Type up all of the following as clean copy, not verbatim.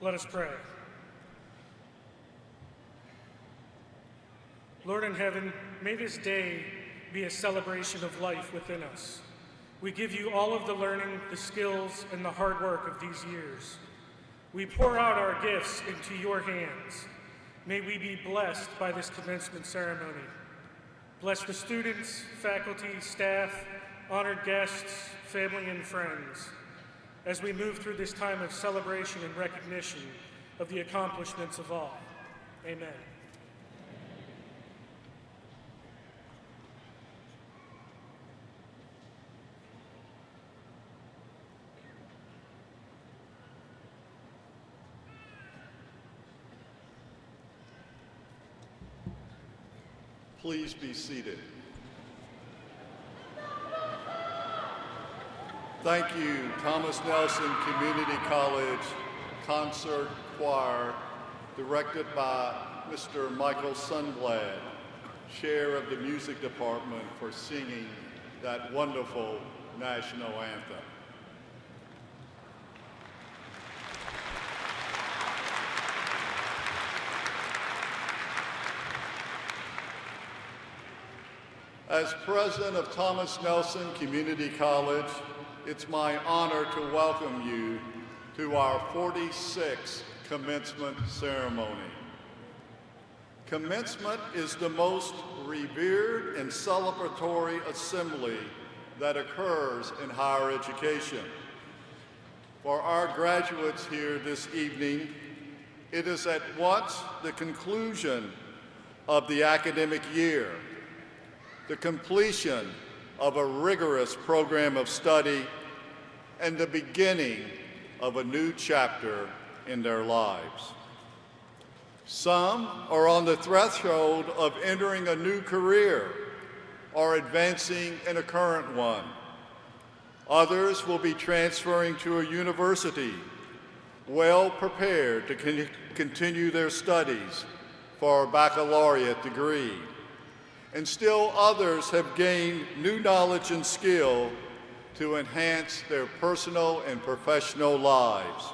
Let us pray. Lord in heaven, may this day be a celebration of life within us. We give you all of the learning, the skills, and the hard work of these years. We pour out our gifts into your hands. May we be blessed by this commencement ceremony. Bless the students, faculty, staff, honored guests, family, and friends as we move through this time of celebration and recognition of the accomplishments of all. Amen. Please be seated. Thank you, Thomas Nelson Community College Concert Choir, directed by Mr. Michael Sundblad, Chair of the Music Department, for singing that wonderful national anthem. As president of Thomas Nelson Community College, it's my honor to welcome you to our 46th commencement ceremony. Commencement is the most revered and celebratory assembly that occurs in higher education. For our graduates here this evening, it is at once the conclusion of the academic year, the completion of a rigorous program of study, and the beginning of a new chapter in their lives. Some are on the threshold of entering a new career or advancing in a current one. Others will be transferring to a university, well prepared to continue their studies for a baccalaureate degree. And still others have gained new knowledge and skill to enhance their personal and professional lives.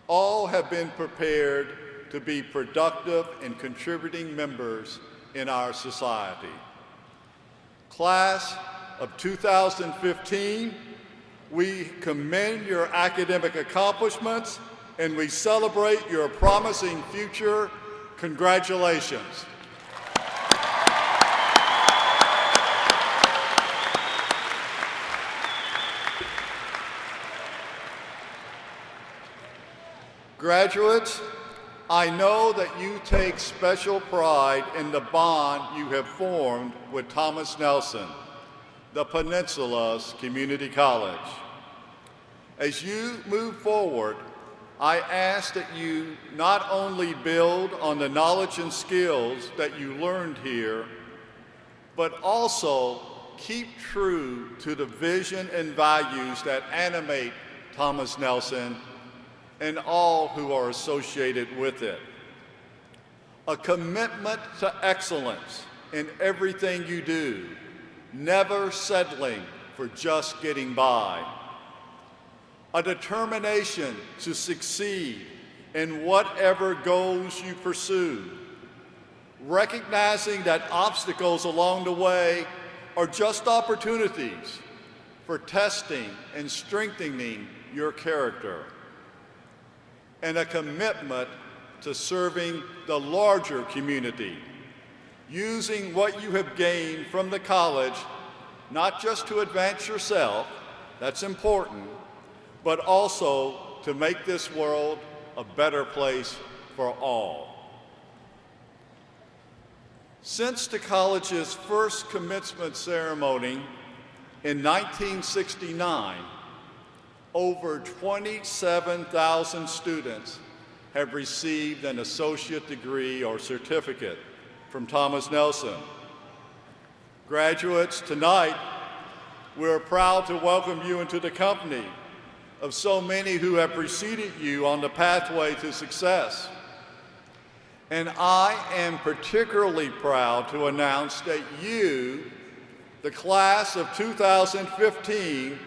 All have been prepared to be productive and contributing members in our society. Class of 2015, we commend your academic accomplishments and we celebrate your promising future. Congratulations. Graduates, I know that you take special pride in the bond you have formed with Thomas Nelson, the Peninsula's community college. As you move forward, I ask that you not only build on the knowledge and skills that you learned here, but also keep true to the vision and values that animate Thomas Nelson and all who are associated with it. A commitment to excellence in everything you do, never settling for just getting by. A determination to succeed in whatever goals you pursue, recognizing that obstacles along the way are just opportunities for testing and strengthening your character. And a commitment to serving the larger community, using what you have gained from the college, not just to advance yourself, that's important, but also to make this world a better place for all. Since the college's first commencement ceremony in 1969, over 27,000 students have received an associate degree or certificate from Thomas Nelson. Graduates, tonight, we're proud to welcome you into the company of so many who have preceded you on the pathway to success. And I am particularly proud to announce that you, the class of 2015,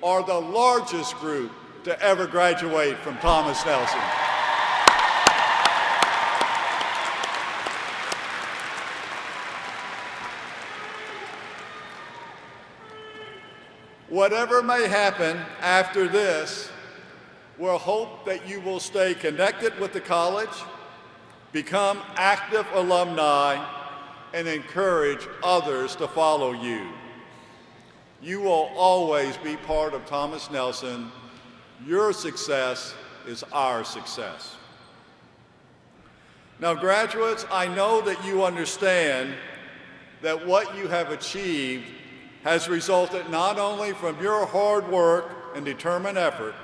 are the largest group to ever graduate from Thomas Nelson. Whatever may happen after this, we'll hope that you will stay connected with the college, become active alumni, and encourage others to follow you. You will always be part of Thomas Nelson. Your success is our success. Now, graduates, I know that you understand that what you have achieved has resulted not only from your hard work and determined effort,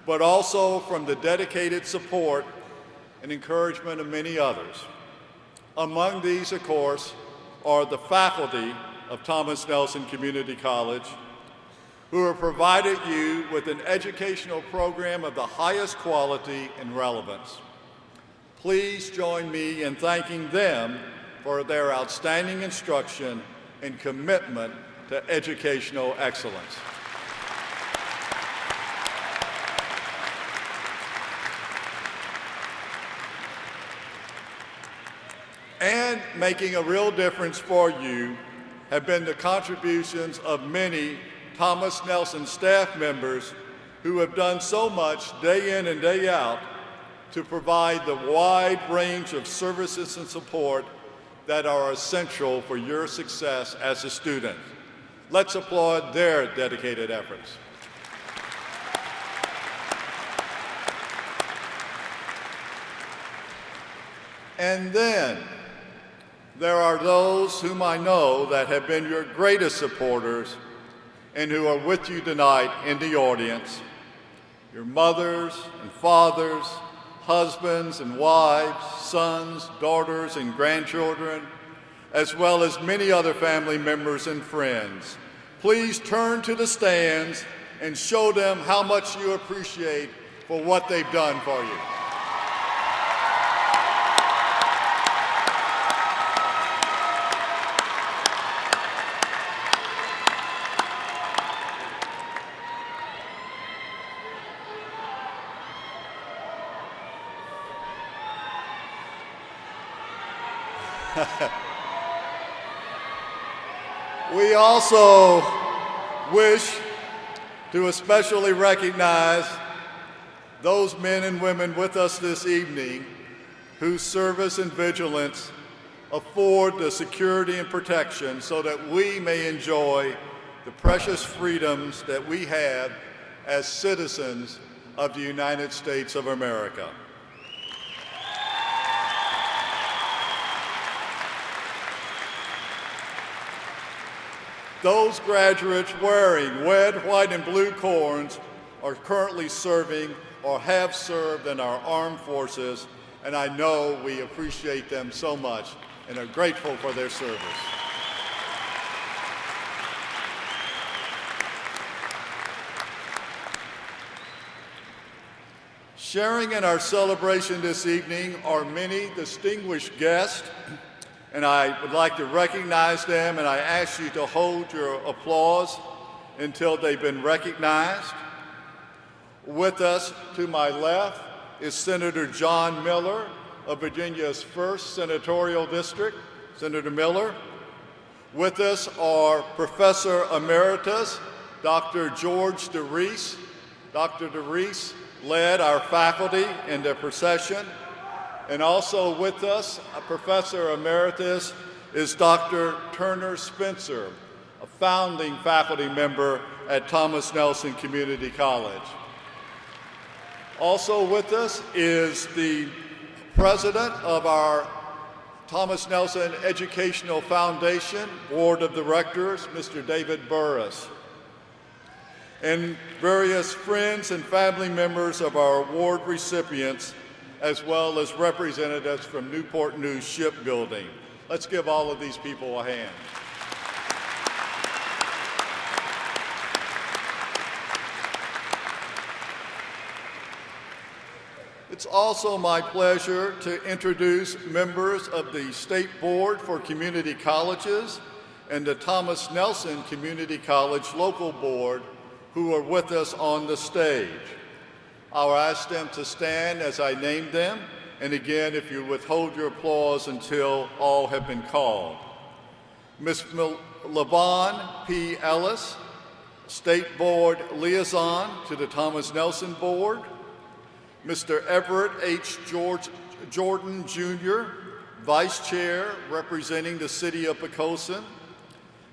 but also from the dedicated support and encouragement of many others. Among these, of course, are the faculty of Thomas Nelson Community College, who have provided you with an educational program of the highest quality and relevance. Please join me in thanking them for their outstanding instruction and commitment to educational excellence. And making a real difference for you have been the contributions of many Thomas Nelson staff members who have done so much day in and day out to provide the wide range of services and support that are essential for your success as a student. Let's applaud their dedicated efforts. And then there are those whom I know that have been your greatest supporters and who are with you tonight in the audience, your mothers and fathers, husbands and wives, sons, daughters, and grandchildren, as well as many other family members and friends. Please turn to the stands and show them how much you appreciate for what they've done for you. We also wish to especially recognize those men and women with us this evening whose service and vigilance afford the security and protection so that we may enjoy the precious freedoms that we have as citizens of the United States of America. Those graduates wearing red, white, and blue corns are currently serving or have served in our armed forces, and I know we appreciate them so much and are grateful for their service. Sharing in our celebration this evening are many distinguished guests, and I would like to recognize them, and I ask you to hold your applause until they've been recognized. With us to my left is Senator John Miller of Virginia's 1st Senatorial District. Senator Miller. With us are Professor Emeritus Dr. George DeReese. Dr. DeReese led our faculty in the procession. And also with us, Professor Emeritus, is Dr. Turner Spencer, a founding faculty member at Thomas Nelson Community College. Also with us is the president of our Thomas Nelson Educational Foundation Board of Directors, Mr. David Burris, and various friends and family members of our award recipients, as well as representatives from Newport News Shipbuilding. Let's give all of these people a hand. It's also my pleasure to introduce members of the State Board for Community Colleges and the Thomas Nelson Community College Local Board who are with us on the stage. I'll ask them to stand as I name them, and again, if you withhold your applause until all have been called. Ms. LaVon P. Ellis, State Board Liaison to the Thomas Nelson Board, Mr. Everett H. Jordan, Jr., Vice Chair representing the City of Poquoson,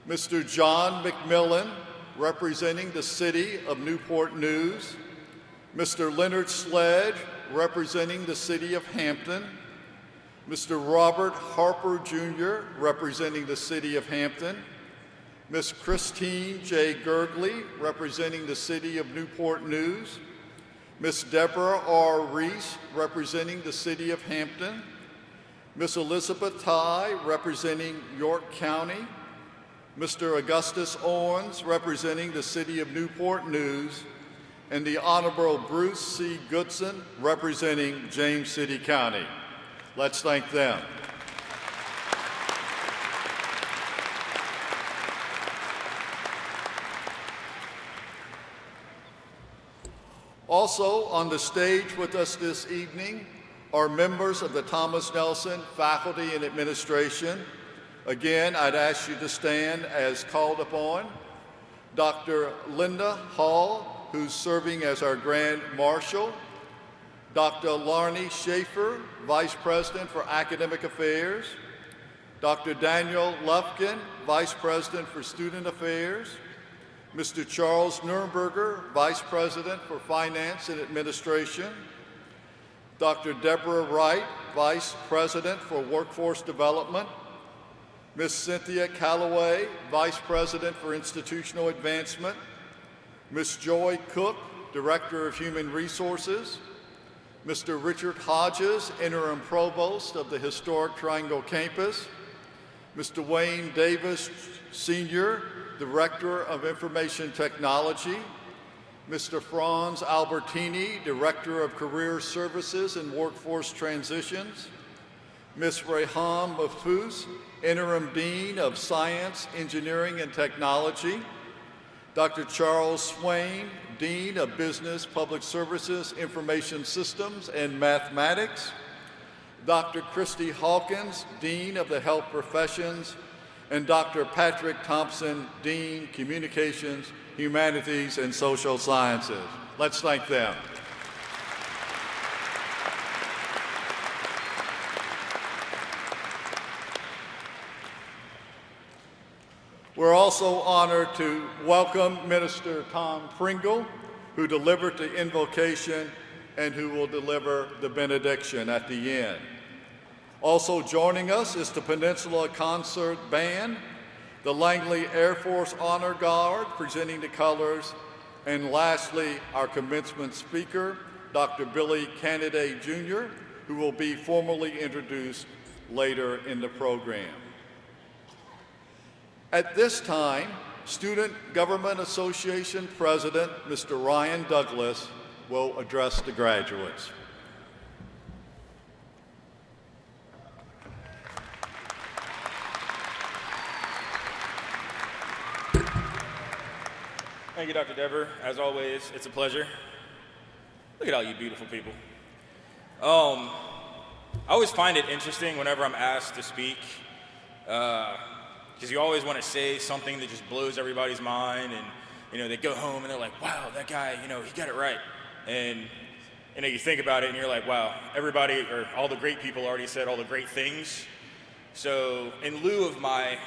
Mr. John McMillan, representing the City of Newport News, Mr. Leonard Sledge, representing the City of Hampton, Mr. Robert Harper, Jr., representing the City of Hampton, Ms. Christine J. Gergley, representing the City of Newport News, Ms. Deborah R. Reese, representing the City of Hampton, Ms. Elizabeth Ty, representing York County, Mr. Augustus Owens, representing the City of Newport News, and the Honorable Bruce C. Goodson, representing James City County. Let's thank them. Also on the stage with us this evening are members of the Thomas Nelson Faculty and Administration. Again, I'd ask you to stand as called upon. Dr. Linda Hall, who's serving as our Grand Marshal. Dr. Larnie Schaefer, Vice President for Academic Affairs. Dr. Daniel Lufkin, Vice President for Student Affairs. Mr. Charles Nurnberger, Vice President for Finance and Administration. Dr. Deborah Wright, Vice President for Workforce Development. Ms. Cynthia Calloway, Vice President for Institutional Advancement. Ms. Joy Cook, Director of Human Resources. Mr. Richard Hodges, Interim Provost of the Historic Triangle Campus. Mr. Wayne Davis, Sr., Director of Information Technology. Mr. Franz Albertini, Director of Career Services and Workforce Transitions. Ms. Reham Mahfouz, Interim Dean of Science, Engineering, and Technology. Dr. Charles Swain, Dean of Business, Public Services, Information Systems, and Mathematics. Dr. Christy Hawkins, Dean of the Health Professions, and Dr. Patrick Thompson, Dean, Communications, Humanities, and Social Sciences. Let's thank them. We're also honored to welcome Minister Tom Pringle, who delivered the invocation and who will deliver the benediction at the end. Also joining us is the Peninsula Concert Band, the Langley Air Force Honor Guard presenting the colors, and lastly, our commencement speaker, Dr. Billy Canady, Jr., who will be formally introduced later in the program. At this time, Student Government Association President, Mr. Ryan Douglas, will address the graduates. Thank you, Dr. Dever. As always, it's a pleasure. Look at all you beautiful people. I always find it interesting whenever I'm asked to speak, because you always want to say something that just blows everybody's mind, and they go home and they're like, wow, that guy, he got it right. And you think about it and you're like, wow, everybody, or all the great people already said all the great things. So in lieu of my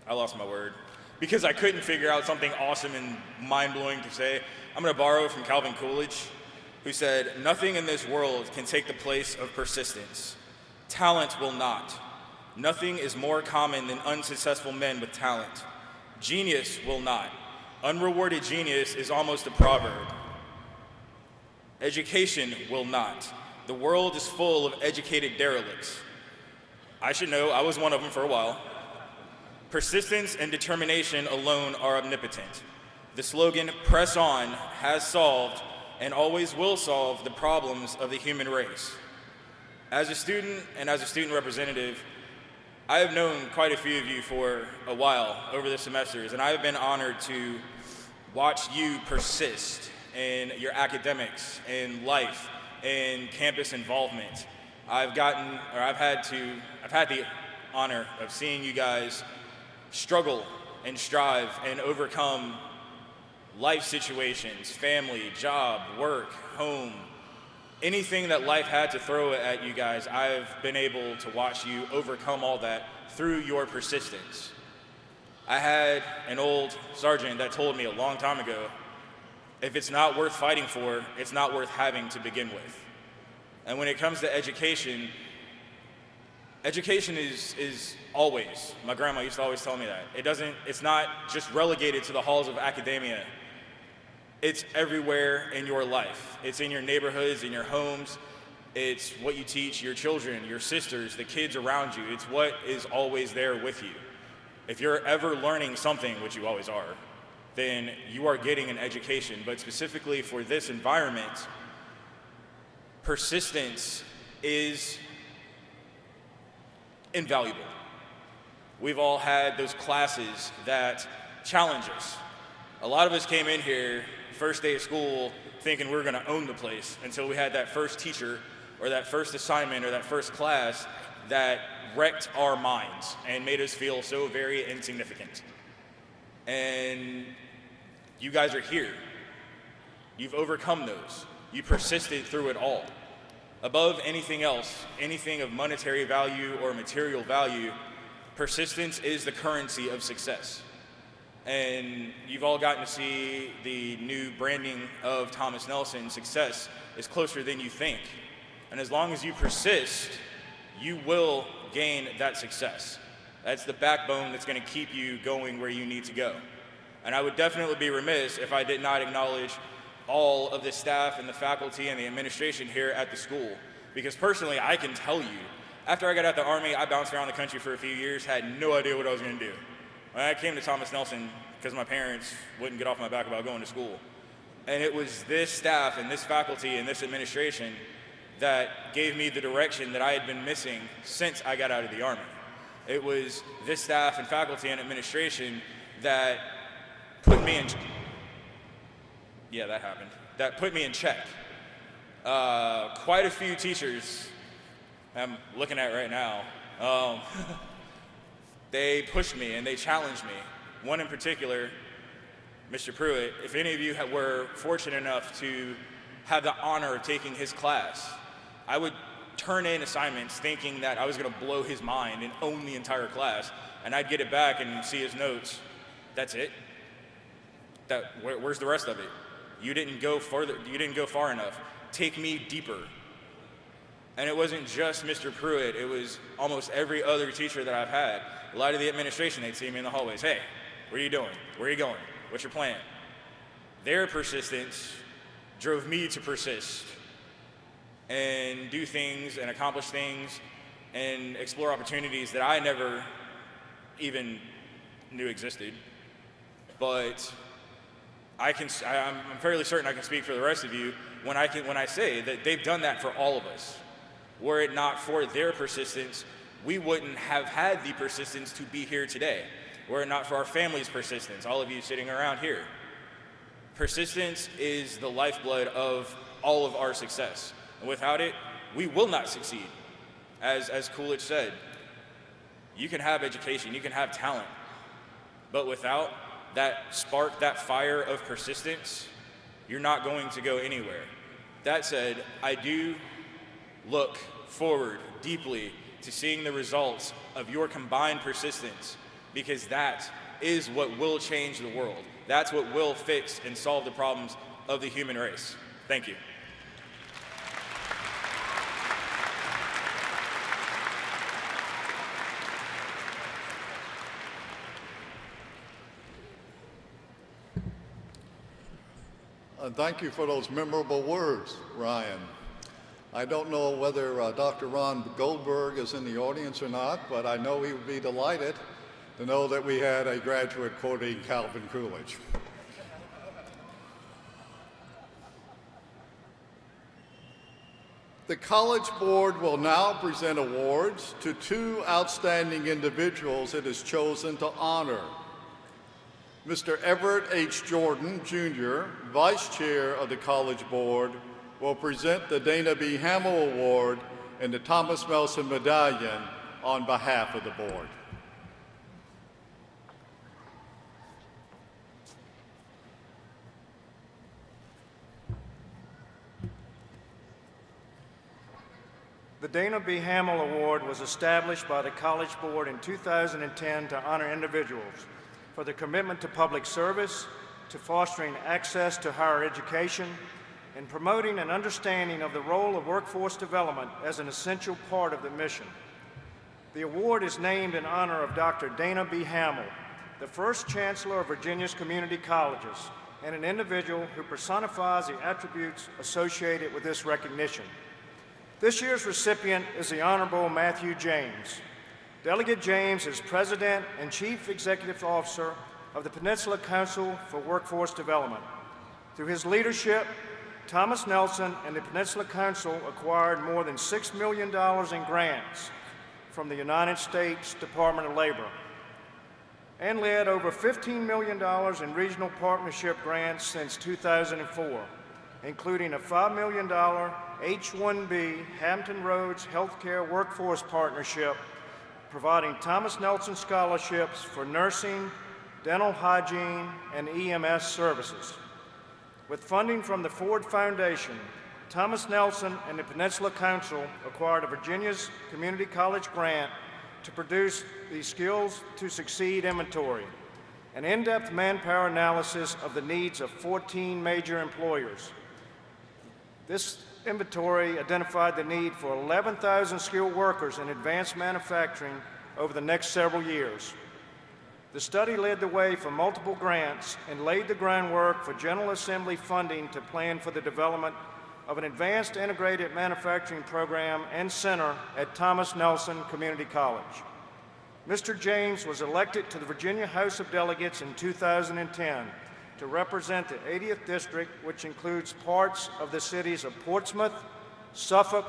I lost my word. Because I couldn't figure out something awesome and mind-blowing to say, I'm going to borrow from Calvin Coolidge, who said, nothing in this world can take the place of persistence. Talent will not. Nothing is more common than unsuccessful men with talent. Genius will not. Unrewarded genius is almost a proverb. Education will not. The world is full of educated derelicts. I should know, I was one of them for a while. Persistence and determination alone are omnipotent. The slogan, "Press on," has solved and always will solve the problems of the human race. As a student and as a student representative, I have known quite a few of you for a while over the semesters, and I have been honored to watch you persist in your academics, in life, in campus involvement. I've had the honor of seeing you guys struggle and strive and overcome life situations, family, job, work, home, anything that life had to throw at you guys. I've been able to watch you overcome all that through your persistence. I had an old sergeant that told me a long time ago, if it's not worth fighting for, it's not worth having to begin with. And when it comes to education, education is always, my grandma used to always tell me that. It's not just relegated to the halls of academia. It's everywhere in your life. It's in your neighborhoods, in your homes. It's what you teach your children, your sisters, the kids around you. It's what is always there with you. If you're ever learning something, which you always are, then you are getting an education. But specifically for this environment, persistence is invaluable. We've all had those classes that challenge us. A lot of us came in here first day of school thinking we were going to own the place until we had that first teacher or that first assignment or that first class that wrecked our minds and made us feel so very insignificant. And you guys are here. You've overcome those. You persisted through it all. Above anything else, anything of monetary value or material value, persistence is the currency of success. And you've all gotten to see the new branding of Thomas Nelson. Success is closer than you think. And as long as you persist, you will gain that success. That's the backbone that's going to keep you going where you need to go. And I would definitely be remiss if I did not acknowledge all of the staff and the faculty and the administration here at the school. Because personally, I can tell you, after I got out of the Army, I bounced around the country for a few years, had no idea what I was going to do. When I came to Thomas Nelson, because my parents wouldn't get off my back about going to school. And it was this staff and this faculty and this administration that gave me the direction that I had been missing since I got out of the Army. It was this staff and faculty and administration that put me in, that put me in check. Quite a few teachers I'm looking at right now, they pushed me and they challenged me. One in particular, Mr. Pruitt, if any of you were fortunate enough to have the honor of taking his class, I would turn in assignments thinking that I was going to blow his mind and own the entire class, and I'd get it back and see his notes. That's it? Where's the rest of it? You didn't go further. You didn't go far enough. Take me deeper. And it wasn't just Mr. Pruitt. It was almost every other teacher that I've had. A lot of the administration, they'd see me in the hallways. Hey, what are you doing? Where are you going? What's your plan? Their persistence drove me to persist and do things and accomplish things and explore opportunities that I never even knew existed. But I'm fairly certain I can speak for the rest of you when I say that they've done that for all of us. Were it not for their persistence, we wouldn't have had the persistence to be here today. Were it not for our family's persistence, all of you sitting around here. Persistence is the lifeblood of all of our success. And without it, we will not succeed. As Coolidge said, you can have education, you can have talent, but without that spark, that fire of persistence, you're not going to go anywhere. That said, I do look forward deeply to seeing the results of your combined persistence, because that is what will change the world. That's what will fix and solve the problems of the human race. Thank you. Thank you for those memorable words, Ryan. I don't know whether Dr. Ron Goldberg is in the audience or not, but I know he would be delighted to know that we had a graduate quoting Calvin Coolidge. The College Board will now present awards to two outstanding individuals it has chosen to honor. Mr. Everett H. Jordan, Jr., Vice Chair of the College Board, will present the Dana B. Hamill Award and the Thomas Nelson Medallion on behalf of the board. The Dana B. Hamill Award was established by the College Board in 2010 to honor individuals for their commitment to public service, to fostering access to higher education, and promoting an understanding of the role of workforce development as an essential part of the mission. The award is named in honor of Dr. Dana B. Hamill, the first Chancellor of Virginia's community colleges, and an individual who personifies the attributes associated with this recognition. This year's recipient is the Honorable Matthew James. Delegate James is President and Chief Executive Officer of the Peninsula Council for Workforce Development. Through his leadership, Thomas Nelson and the Peninsula Council acquired more than $6 million in grants from the United States Department of Labor and led over $15 million in regional partnership grants since 2004, including a $5 million H-1B Hampton Roads Healthcare Workforce Partnership, providing Thomas Nelson scholarships for nursing, dental hygiene, and EMS services. With funding from the Ford Foundation, Thomas Nelson and the Peninsula Council acquired a Virginia's Community College grant to produce the Skills to Succeed inventory, an in-depth manpower analysis of the needs of 14 major employers. This inventory identified the need for 11,000 skilled workers in advanced manufacturing over the next several years. The study led the way for multiple grants and laid the groundwork for General Assembly funding to plan for the development of an advanced integrated manufacturing program and center at Thomas Nelson Community College. Mr. James was elected to the Virginia House of Delegates in 2010 to represent the 80th District, which includes parts of the cities of Portsmouth, Suffolk,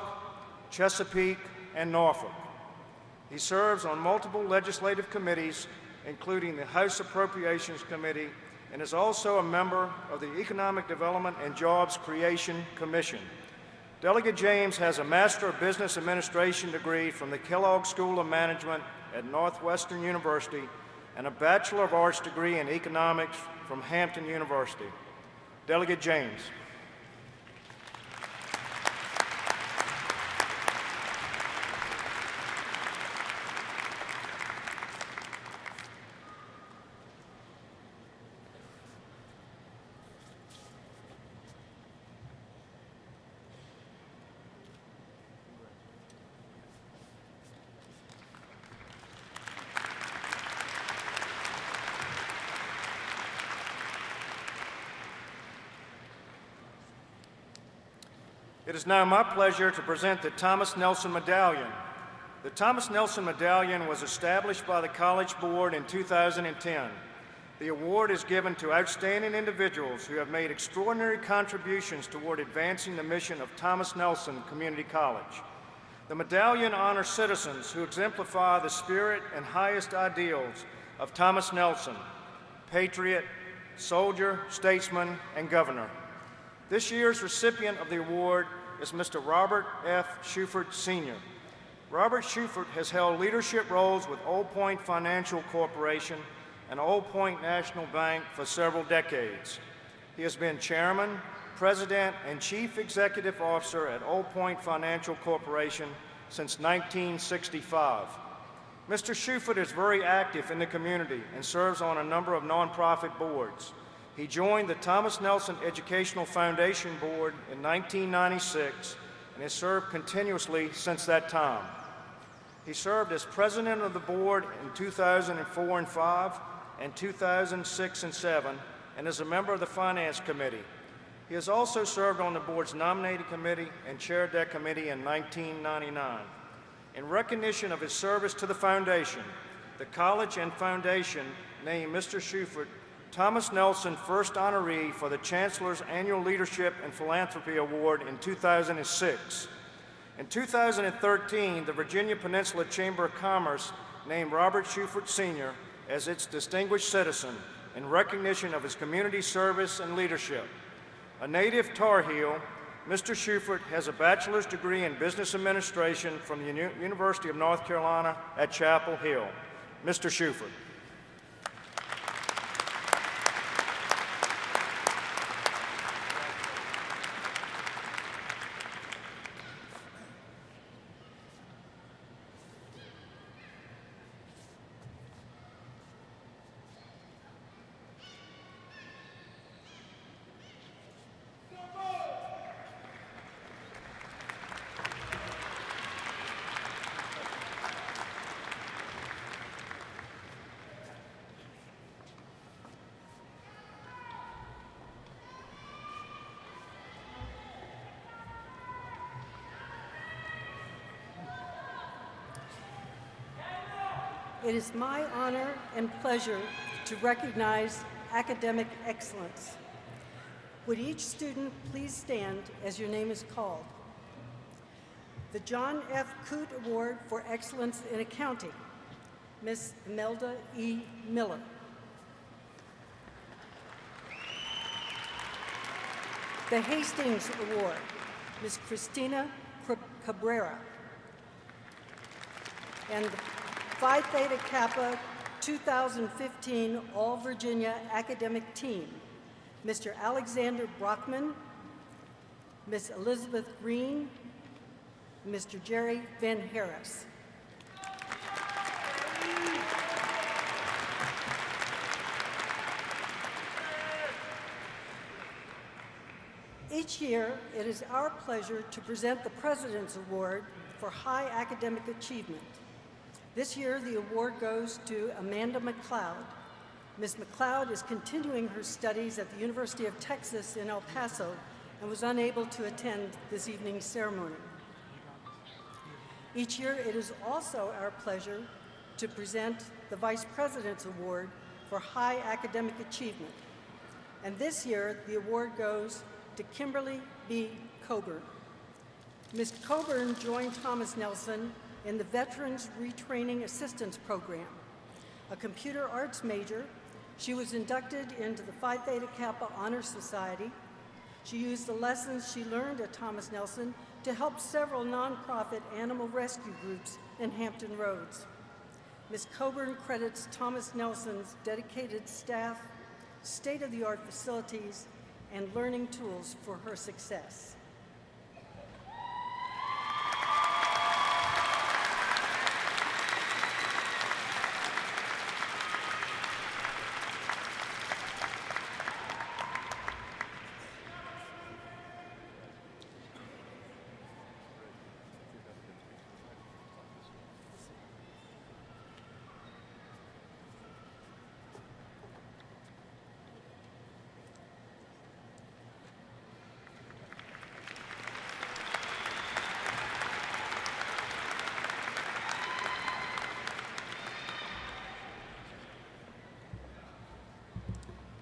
Chesapeake, and Norfolk. He serves on multiple legislative committees, including the House Appropriations Committee, and is also a member of the Economic Development and Jobs Creation Commission. Delegate James has a Master of Business Administration degree from the Kellogg School of Management at Northwestern University and a Bachelor of Arts degree in Economics from Hampton University. Delegate James. It is now my pleasure to present the Thomas Nelson Medallion. The Thomas Nelson Medallion was established by the College Board in 2010. The award is given to outstanding individuals who have made extraordinary contributions toward advancing the mission of Thomas Nelson Community College. The medallion honors citizens who exemplify the spirit and highest ideals of Thomas Nelson, patriot, soldier, statesman, and governor. This year's recipient of the award is Mr. Robert F. Schufert, Sr. Robert Schufert has held leadership roles with Old Point Financial Corporation and Old Point National Bank for several decades. He has been chairman, president, and chief executive officer at Old Point Financial Corporation since 1965. Mr. Schufert is very active in the community and serves on a number of nonprofit boards. He joined the Thomas Nelson Educational Foundation Board in 1996 and has served continuously since that time. He served as president of the board in 2004 and 5 and 2006 and 7 and is a member of the Finance Committee. He has also served on the board's nominating committee and chaired that committee in 1999. In recognition of his service to the foundation, the college and foundation named Mr. Schufert Thomas Nelson First Honoree for the Chancellor's Annual Leadership and Philanthropy Award in 2006. In 2013, the Virginia Peninsula Chamber of Commerce named Robert Schufert Sr. as its Distinguished Citizen in recognition of his community service and leadership. A native Tar Heel, Mr. Schufert has a bachelor's degree in business administration from the University of North Carolina at Chapel Hill. Mr. Schufert. It is my honor and pleasure to recognize academic excellence. Would each student please stand as your name is called? The John F. Coote Award for Excellence in Accounting, Ms. Imelda E. Miller. The Hastings Award, Ms. Christina Cabrera. And Phi Theta Kappa 2015 All Virginia Academic Team, Mr. Alexander Brockman, Ms. Elizabeth Green, Mr. Jerry Van Harris. Each year, it is our pleasure to present the President's Award for High Academic Achievement. This year, the award goes to Amanda McLeod. Ms. McLeod is continuing her studies at the University of Texas in El Paso and was unable to attend this evening's ceremony. Each year, it is also our pleasure to present the Vice President's Award for High Academic Achievement. And this year, the award goes to Kimberly B. Coburn. Ms. Coburn joined Thomas Nelson in the Veterans Retraining Assistance Program. A computer arts major, she was inducted into the Phi Theta Kappa Honor Society. She used the lessons she learned at Thomas Nelson to help several nonprofit animal rescue groups in Hampton Roads. Ms. Coburn credits Thomas Nelson's dedicated staff, state-of-the-art facilities, and learning tools for her success.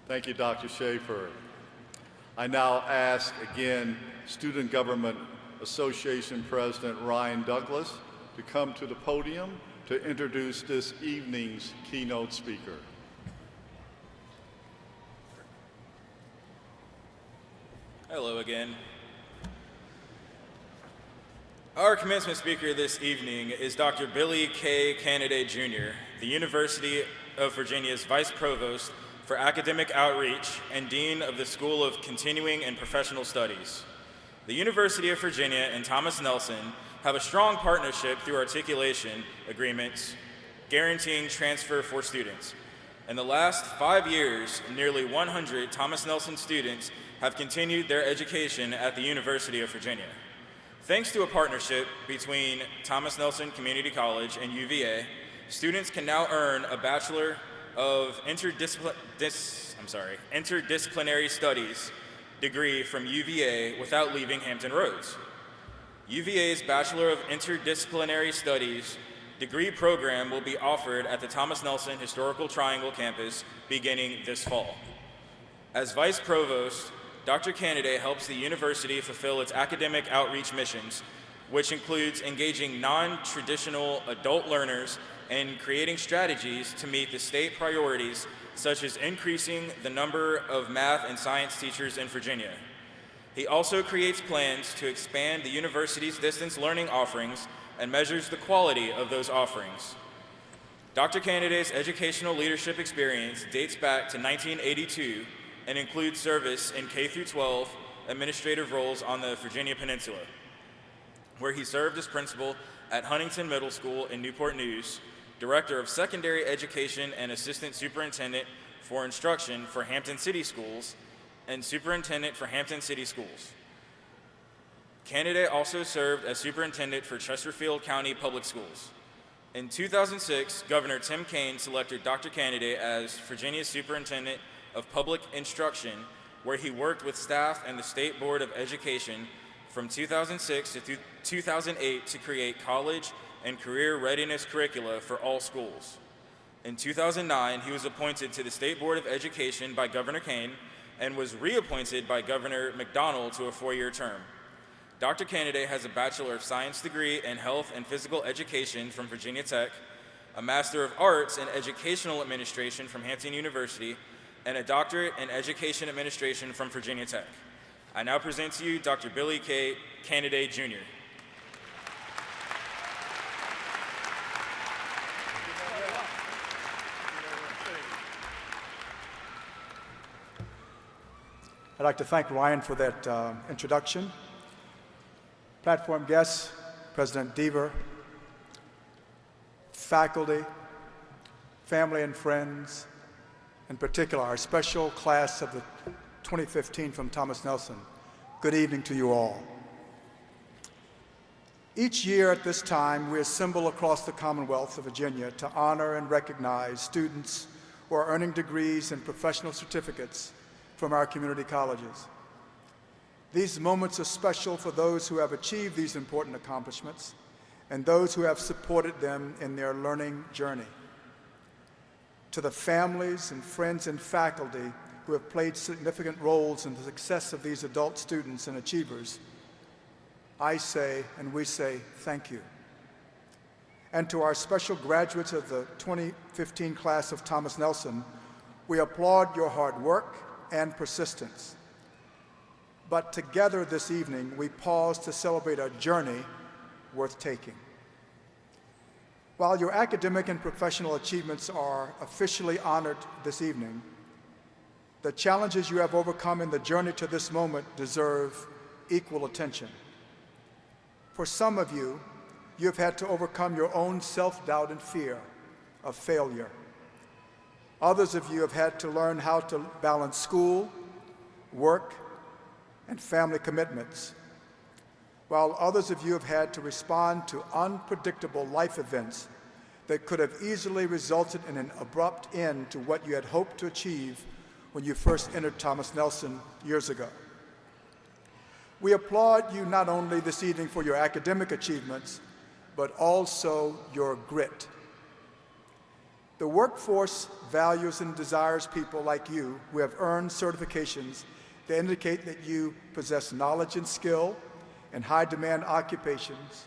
Thank you, Dr. Schaefer. I now ask again Student Government Association President Ryan Douglas to come to the podium to introduce this evening's keynote speaker. Hello again. Our commencement speaker this evening is Dr. Billy K. Canaday, Jr., the University of Virginia's Vice Provost for Academic Outreach and Dean of the School of Continuing and Professional Studies. The University of Virginia and Thomas Nelson have a strong partnership through articulation agreements guaranteeing transfer for students. In the last 5 years, nearly 100 Thomas Nelson students have continued their education at the University of Virginia. Thanks to a partnership between Thomas Nelson Community College and UVA, students can now earn a Bachelor of Interdisciplinary Studies degree from UVA without leaving Hampton Roads. UVA's Bachelor of Interdisciplinary Studies degree program will be offered at the Thomas Nelson Historical Triangle campus beginning this fall. As Vice Provost, Dr. Canaday helps the university fulfill its academic outreach missions, which includes engaging non-traditional adult learners and creating strategies to meet the state priorities, such as increasing the number of math and science teachers in Virginia. He also creates plans to expand the university's distance learning offerings and measures the quality of those offerings. Dr. Canadade's educational leadership experience dates back to 1982 and includes service in K-12 administrative roles on the Virginia Peninsula, where he served as principal at Huntington Middle School in Newport News, director of secondary education and assistant superintendent for instruction for Hampton City Schools, and superintendent for Hampton City Schools. Canadade also served as superintendent for Chesterfield County Public Schools. In 2006, Governor Tim Kaine selected Dr. Canadade as Virginia's Superintendent of Public Instruction, where he worked with staff and the State Board of Education from 2006 to 2008 to create college and career readiness curricula for all schools. In 2009, he was appointed to the State Board of Education by Governor Kaine and was reappointed by Governor McDonnell to a 4-year term. Dr. Canadade has a Bachelor of Science degree in Health and Physical Education from Virginia Tech, a Master of Arts in Educational Administration from Hampton University, and a Doctorate in Education Administration from Virginia Tech. I now present to you Dr. Billy K. Canadade, Jr. I'd like to thank Ryan for that introduction. Platform guests, President Deaver, faculty, family and friends, in particular our special class of the 2015 from Thomas Nelson, good evening to you all. Each year at this time, we assemble across the Commonwealth of Virginia to honor and recognize students who are earning degrees and professional certificates from our community colleges. These moments are special for those who have achieved these important accomplishments and those who have supported them in their learning journey. To the families and friends and faculty who have played significant roles in the success of these adult students and achievers, I say and we say thank you. And to our special graduates of the 2015 class of Thomas Nelson, we applaud your hard work and persistence. But together this evening, we pause to celebrate a journey worth taking. While your academic and professional achievements are officially honored this evening, the challenges you have overcome in the journey to this moment deserve equal attention. For some of you, you have had to overcome your own self-doubt and fear of failure. Others of you have had to learn how to balance school, work, and family commitments, while others of you have had to respond to unpredictable life events that could have easily resulted in an abrupt end to what you had hoped to achieve when you first entered Thomas Nelson years ago. We applaud you not only this evening for your academic achievements, but also your grit. The workforce values and desires people like you who have earned certifications that indicate that you possess knowledge and skill in high-demand occupations,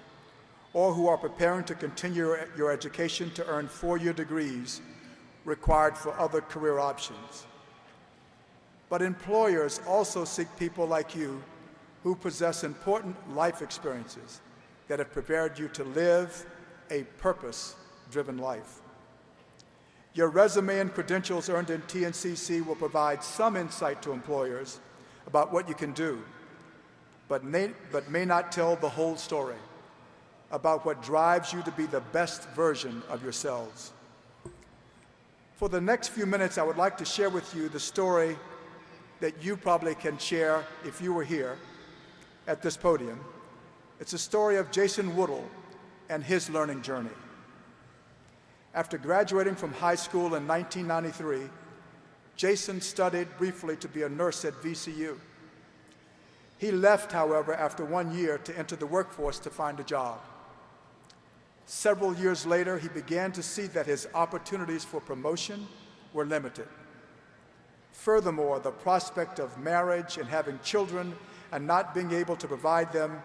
or who are preparing to continue your education to earn 4-year degrees required for other career options. But employers also seek people like you who possess important life experiences that have prepared you to live a purpose-driven life. Your resume and credentials earned in TNCC will provide some insight to employers about what you can do, but may not tell the whole story about what drives you to be the best version of yourselves. For the next few minutes, I would like to share with you the story that you probably can share if you were here at this podium. It's a story of Jason Woodall and his learning journey. After graduating from high school in 1993, Jason studied briefly to be a nurse at VCU. He left, however, after 1 year to enter the workforce to find a job. Several years later, he began to see that his opportunities for promotion were limited. Furthermore, the prospect of marriage and having children and not being able to provide them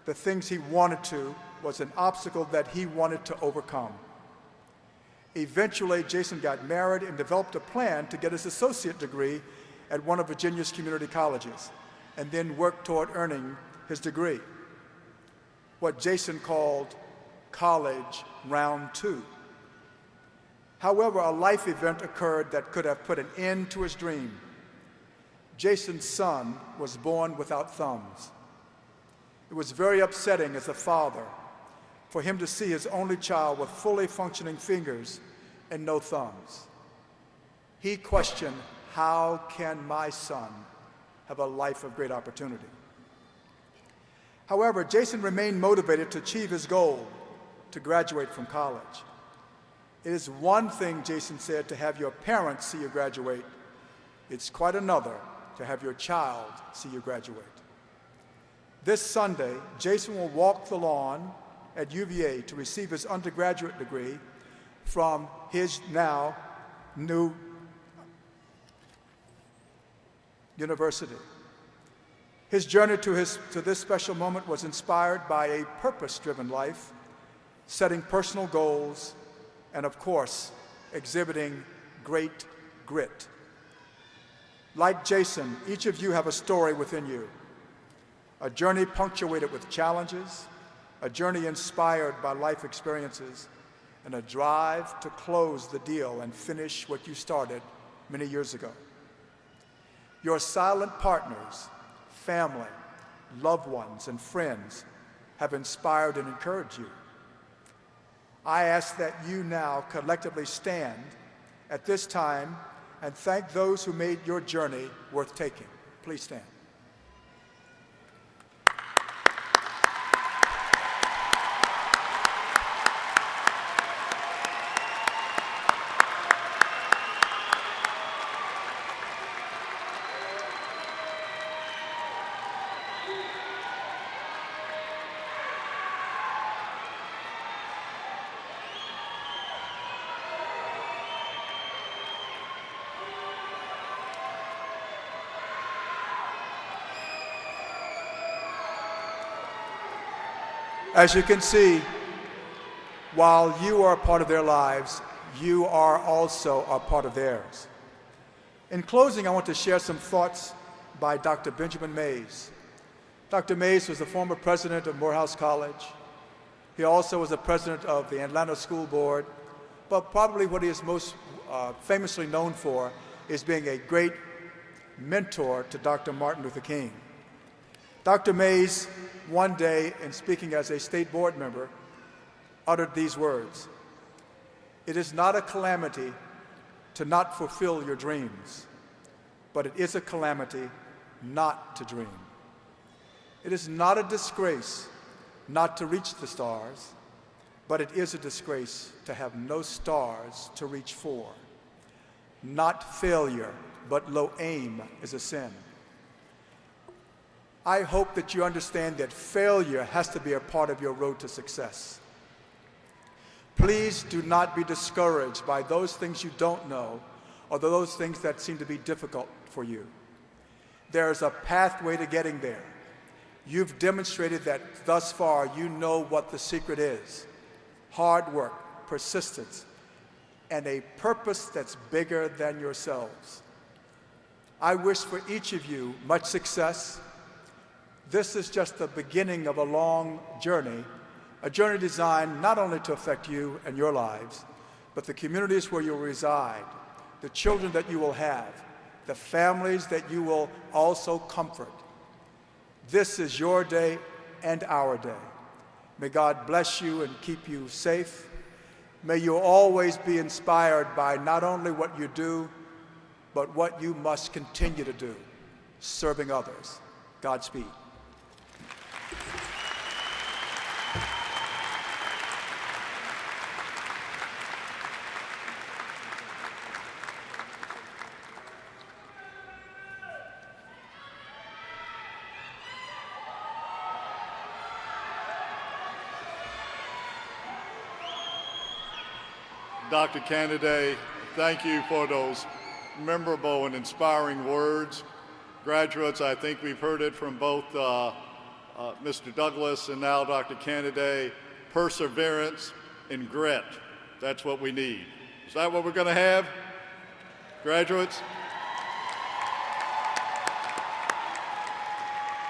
the things he wanted to was an obstacle that he wanted to overcome. Eventually, Jason got married and developed a plan to get his associate degree at one of Virginia's community colleges. and then worked toward earning his degree, what Jason called college round 2. However, a life event occurred that could have put an end to his dream. Jason's son was born without thumbs. It was very upsetting as a father for him to see his only child with fully functioning fingers and no thumbs. He questioned, how can my son have a life of great opportunity? However, Jason remained motivated to achieve his goal, to graduate from college. It is one thing, Jason said, to have your parents see you graduate. It's quite another to have your child see you graduate. This Sunday, Jason will walk the lawn at UVA to receive his undergraduate degree from his now new university. His journey to this special moment was inspired by a purpose-driven life, setting personal goals, and of course, exhibiting great grit. Like Jason, each of you have a story within you, a journey punctuated with challenges, a journey inspired by life experiences, and a drive to close the deal and finish what you started many years ago. Your silent partners, family, loved ones, and friends have inspired and encouraged you. I ask that you now collectively stand at this time and thank those who made your journey worth taking. Please stand. As you can see, while you are a part of their lives, you are also a part of theirs. In closing, I want to share some thoughts by Dr. Benjamin Mays. Dr. Mays was the former president of Morehouse College. He also was the president of the Atlanta School Board, but probably what he is most famously known for is being a great mentor to Dr. Martin Luther King. Dr. Mays, one day, in speaking as a state board member, uttered these words: "It is not a calamity to not fulfill your dreams, but it is a calamity not to dream. It is not a disgrace not to reach the stars, but it is a disgrace to have no stars to reach for. Not failure, but low aim is a sin." I hope that you understand that failure has to be a part of your road to success. Please do not be discouraged by those things you don't know or those things that seem to be difficult for you. There is a pathway to getting there. You've demonstrated that thus far you know what the secret is: hard work, persistence, and a purpose that's bigger than yourselves. I wish for each of you much success. This is just the beginning of a long journey, a journey designed not only to affect you and your lives, but the communities where you'll reside, the children that you will have, the families that you will also comfort. This is your day and our day. May God bless you and keep you safe. May you always be inspired by not only what you do, but what you must continue to do, serving others. Godspeed. Dr. Candidate, thank you for those memorable and inspiring words. Graduates, I think we've heard it from both Mr. Douglas and now Dr. Candidate. Perseverance and grit. That's what we need. Is that what we're going to have? Graduates?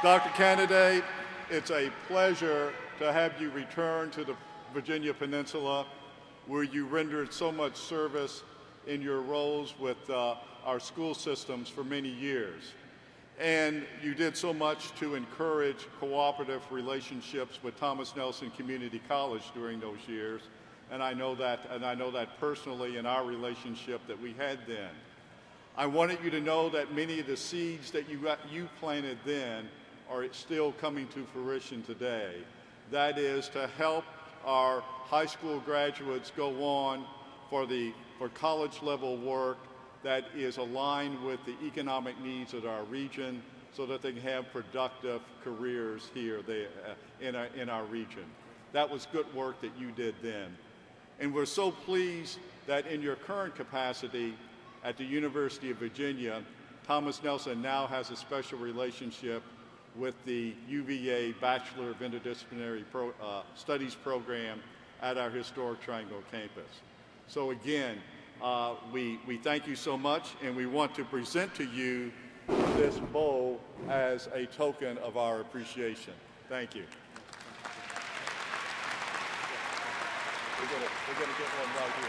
Dr. Candidate, it's a pleasure to have you return to the Virginia Peninsula, where you rendered so much service in your roles with our school systems for many years. And you did so much to encourage cooperative relationships with Thomas Nelson Community College during those years. And I know that personally in our relationship that we had then. I wanted you to know that many of the seeds that you planted then are still coming to fruition today. That is to help our high school graduates go on for college level work that is aligned with the economic needs of our region so that they can have productive careers here in our region. That was good work that you did then. And we're so pleased that in your current capacity at the University of Virginia, Thomas Nelson now has a special relationship with the UVA Bachelor of Interdisciplinary Studies program at our historic Triangle campus. So again, we thank you so much, and we want to present to you this bowl as a token of our appreciation. Thank you. We're gonna get one right here.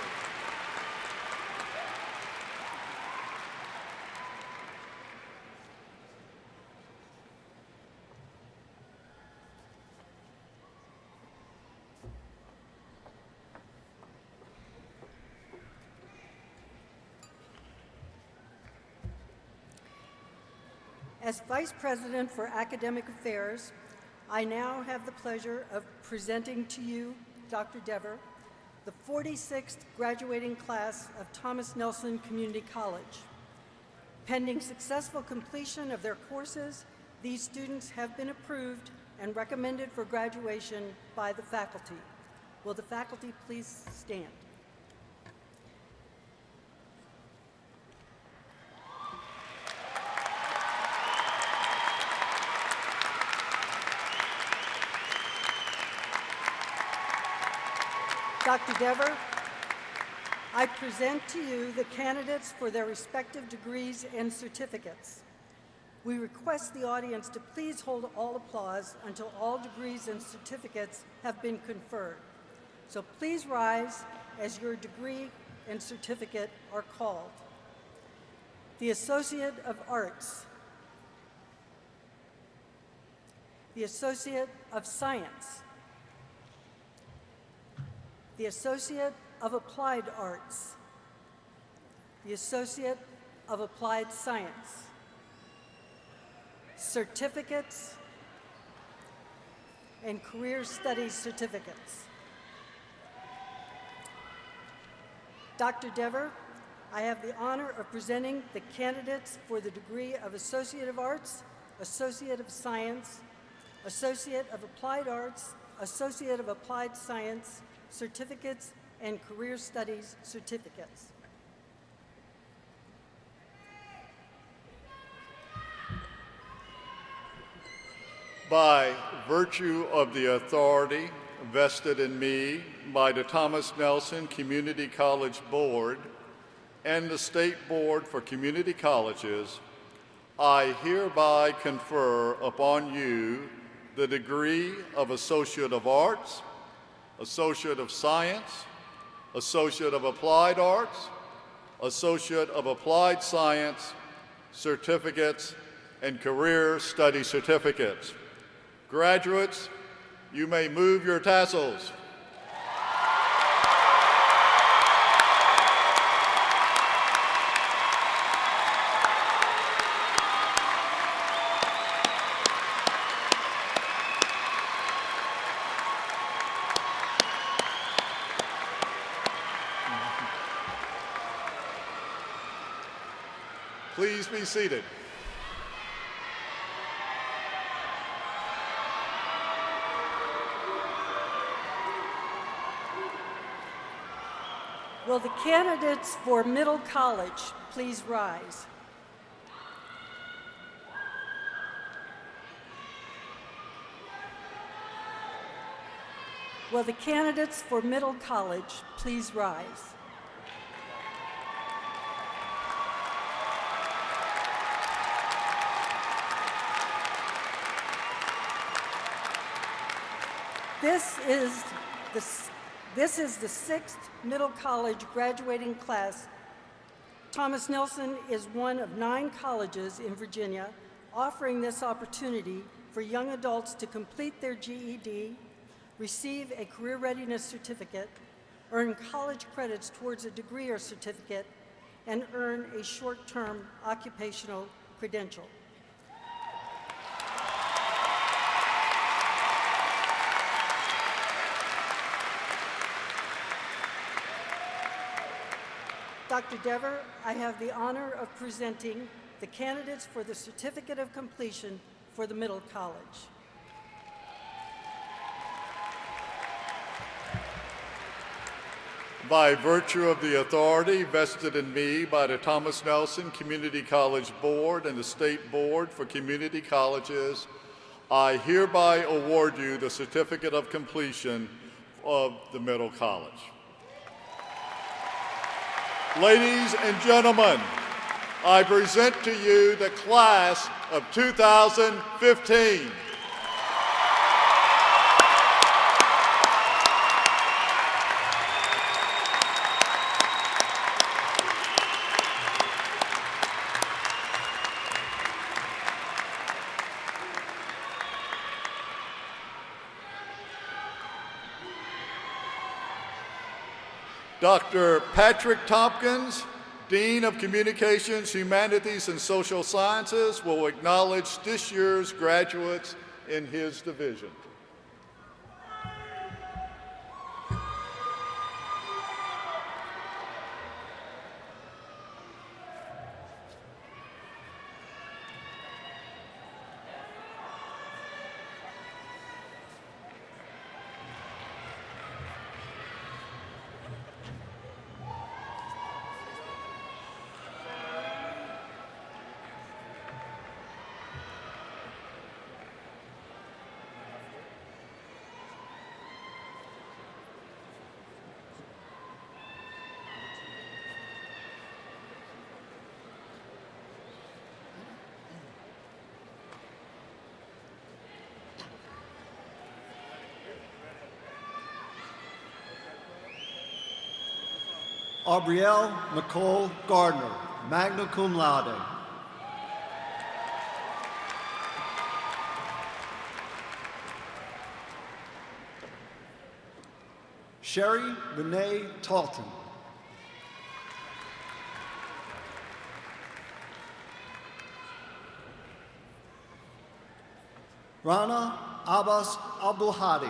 As Vice President for Academic Affairs, I now have the pleasure of presenting to you, Dr. Dever, the 46th graduating class of Thomas Nelson Community College. Pending successful completion of their courses, these students have been approved and recommended for graduation by the faculty. Will the faculty please stand? Dr. Dever, I present to you the candidates for their respective degrees and certificates. We request the audience to please hold all applause until all degrees and certificates have been conferred. So please rise as your degree and certificate are called. The Associate of Arts, the Associate of Science, the Associate of Applied Arts, the Associate of Applied Science, certificates, and career studies certificates. Dr. Dever, I have the honor of presenting the candidates for the degree of Associate of Arts, Associate of Science, Associate of Applied Arts, Associate of Applied Science, certificates, and career studies certificates. By virtue of the authority vested in me by the Thomas Nelson Community College Board and the State Board for Community Colleges, I hereby confer upon you the degree of Associate of Arts, Associate of Science, Associate of Applied Arts, Associate of Applied Science, certificates, and career study certificates. Graduates, you may move your tassels. Please be seated. Will the candidates for Middle College please rise? Will the candidates for Middle College please rise? This is the sixth middle college graduating class. Thomas Nelson is one of 9 colleges in Virginia offering this opportunity for young adults to complete their GED, receive a career readiness certificate, earn college credits towards a degree or certificate, and earn a short-term occupational credential. Dr. Dever, I have the honor of presenting the candidates for the Certificate of Completion for the Middle College. By virtue of the authority vested in me by the Thomas Nelson Community College Board and the State Board for Community Colleges, I hereby award you the Certificate of Completion of the Middle College. Ladies and gentlemen, I present to you the class of 2015. Dr. Patrick Tompkins, Dean of Communications, Humanities, and Social Sciences, will acknowledge this year's graduates in his division. Aubrielle Nicole Gardner, magna cum laude. Sherry Renee Talton. Rana Abbas Abdul Hadi.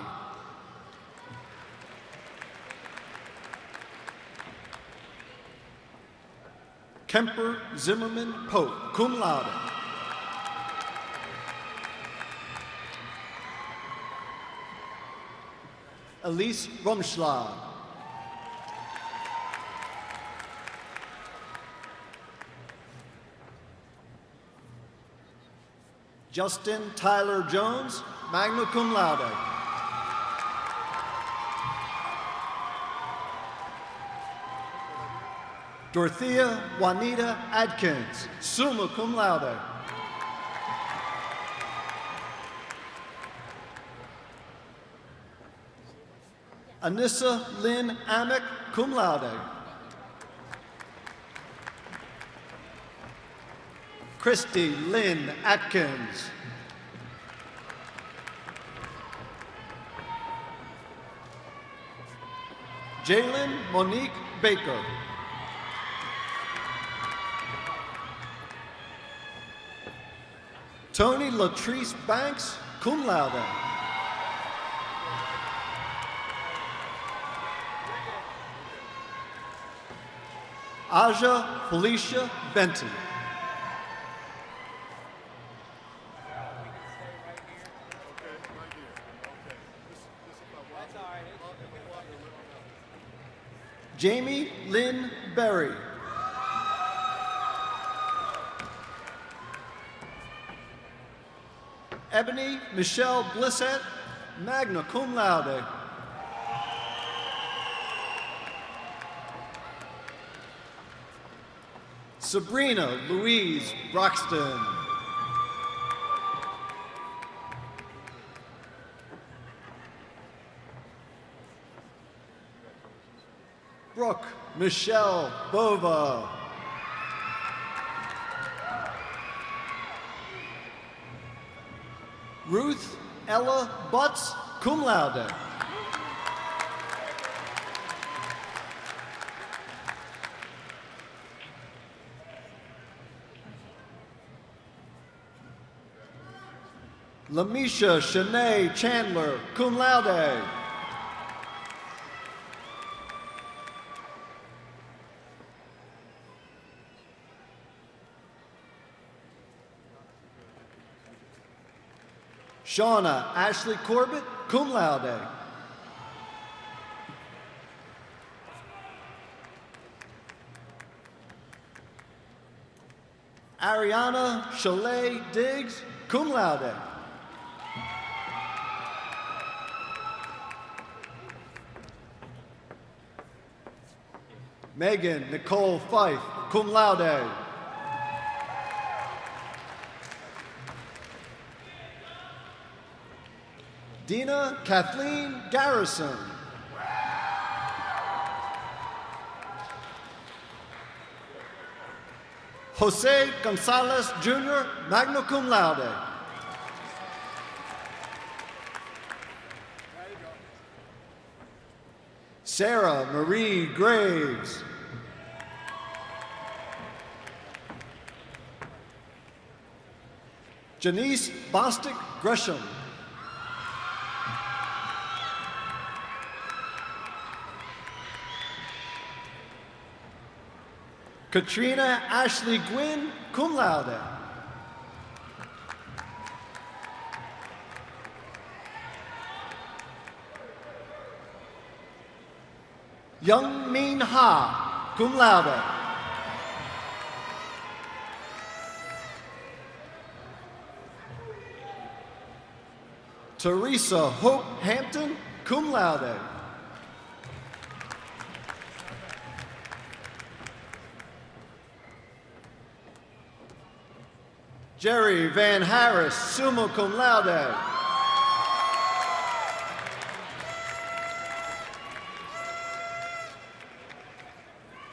Kemper Zimmerman Pope, cum laude. Elise Rumschlag. Justin Tyler Jones, magna cum laude. Dorothea Juanita Adkins, summa cum laude. Anissa Lynn Amick, cum laude. Christy Lynn Atkins. Jalen Monique Baker. Tony Latrice Banks, cum laude. Aja Felicia Benton. Jamie Lynn Berry. Ebony Michelle Blissett, magna cum laude. Sabrina Louise Broxton. Brooke Michelle Bova. Ruth Ella Butts, cum laude. Lamisha Shanae Chandler, cum laude. Shauna Ashley Corbett, cum laude. Ariana Chalet Diggs, cum laude. Megan Nicole Fife, cum laude. Dina Kathleen Garrison. Jose Gonzalez Jr., magna cum laude. Sarah Marie Graves. Janice Bostic Gresham. Katrina Ashley Gwynn, cum laude. Young Min Ha, cum laude. Teresa Hope Hampton, cum laude. Jerry Van Harris, summa cum laude.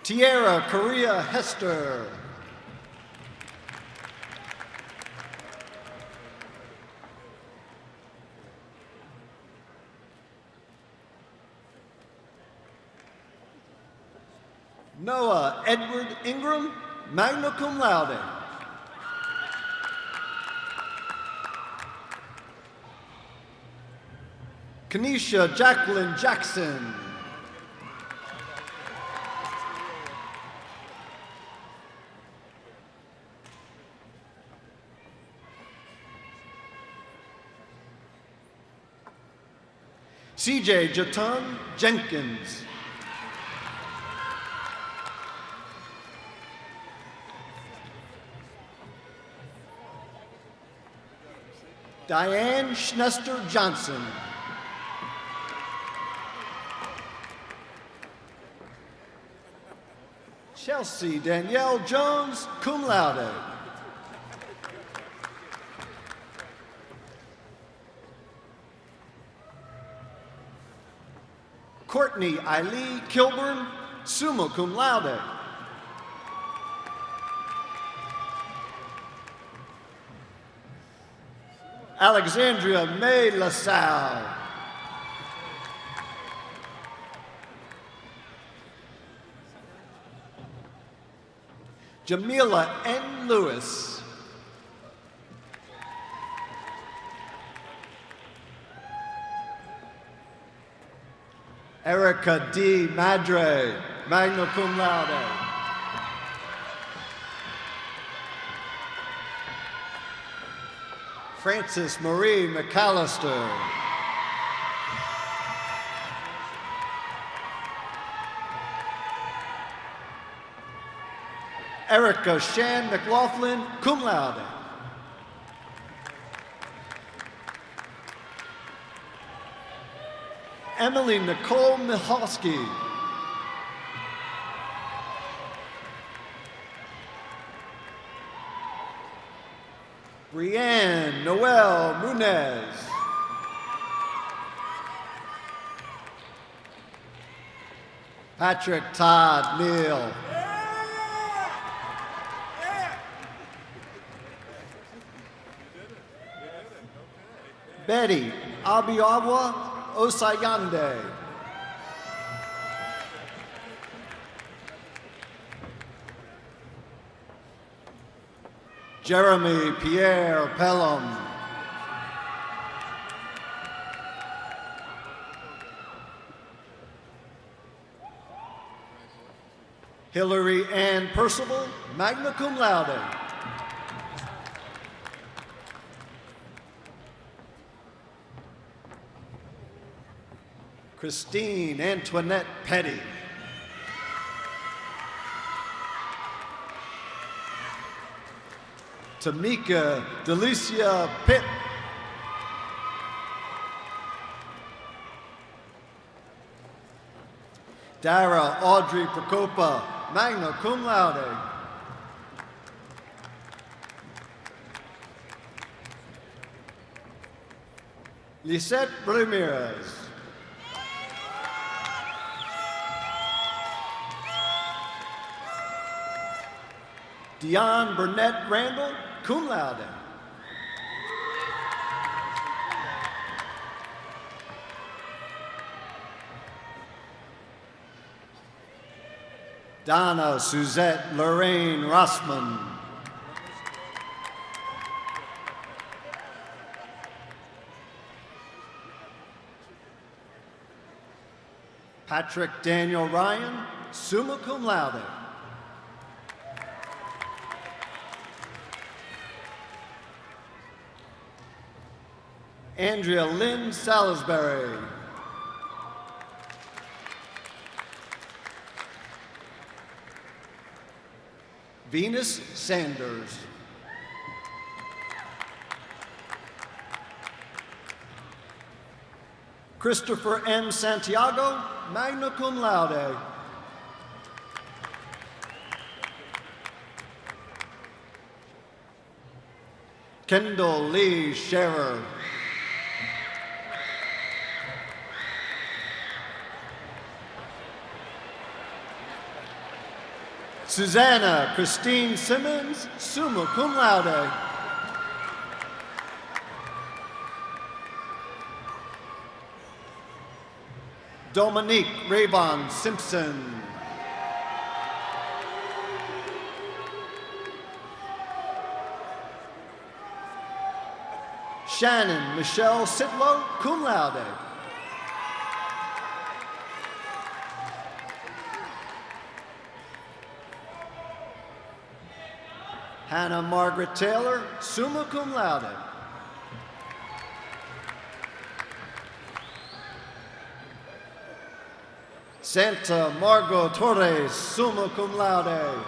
Tierra Korea Hester. Noah Edward Ingram, magna cum laude. Kenesha Jacqueline Jackson. CJ Jatan Jenkins. Diane Schnester Johnson. Chelsea Danielle Jones, cum laude. Courtney Eileen Kilburn, summa cum laude. Alexandria May LaSalle. Jamila N. Lewis. Erica D. Madre, magna cum laude. Frances Marie McAllister. Erica Shan McLaughlin, cum laude. Emily Nicole Michalski. Brianne Noel Munez. Patrick Todd Neal. Betty Abiyawa Osayande. Jeremy Pierre Pelham. Hillary Ann Percival, magna cum laude. Christine Antoinette Petty. Tamika Delicia Pitt. Dara Audrey Procopa, magna cum laude. Lisette Ramirez. Dion Burnett Randall, cum laude. Donna Suzette Lorraine Rossman. Patrick Daniel Ryan, summa cum laude. Andrea Lynn Salisbury. Venus Sanders. Christopher M. Santiago, magna cum laude. Kendall Lee Scherer. Susanna Christine Simmons, summa cum laude. Dominique Rayvon Simpson. Shannon Michelle Sitlow, cum laude. Hannah Margaret Taylor, summa cum laude. Santa Margot Torres, summa cum laude.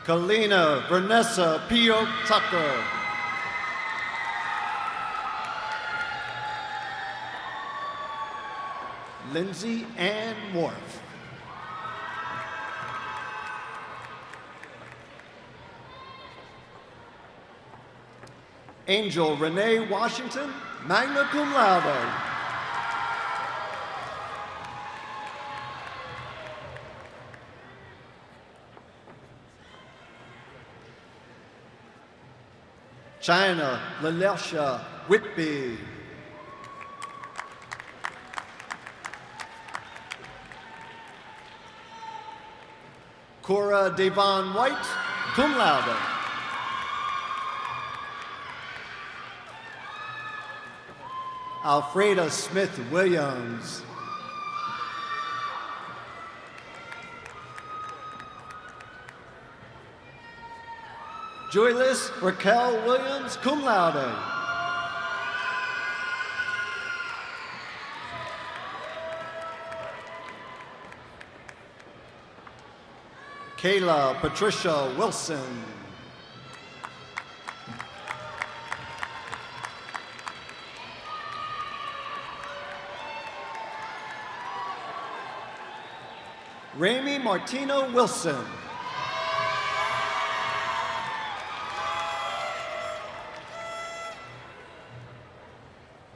Kalina Vanessa Pio Tucker. Lindsay Ann Morf. Angel Renee Washington, magna cum laude. China Lelesha Whitby. Cora Devon White, cum laude. Alfreda Smith Williams. Joyless Raquel Williams, cum laude. Kayla Patricia Wilson. Rami Martino Wilson.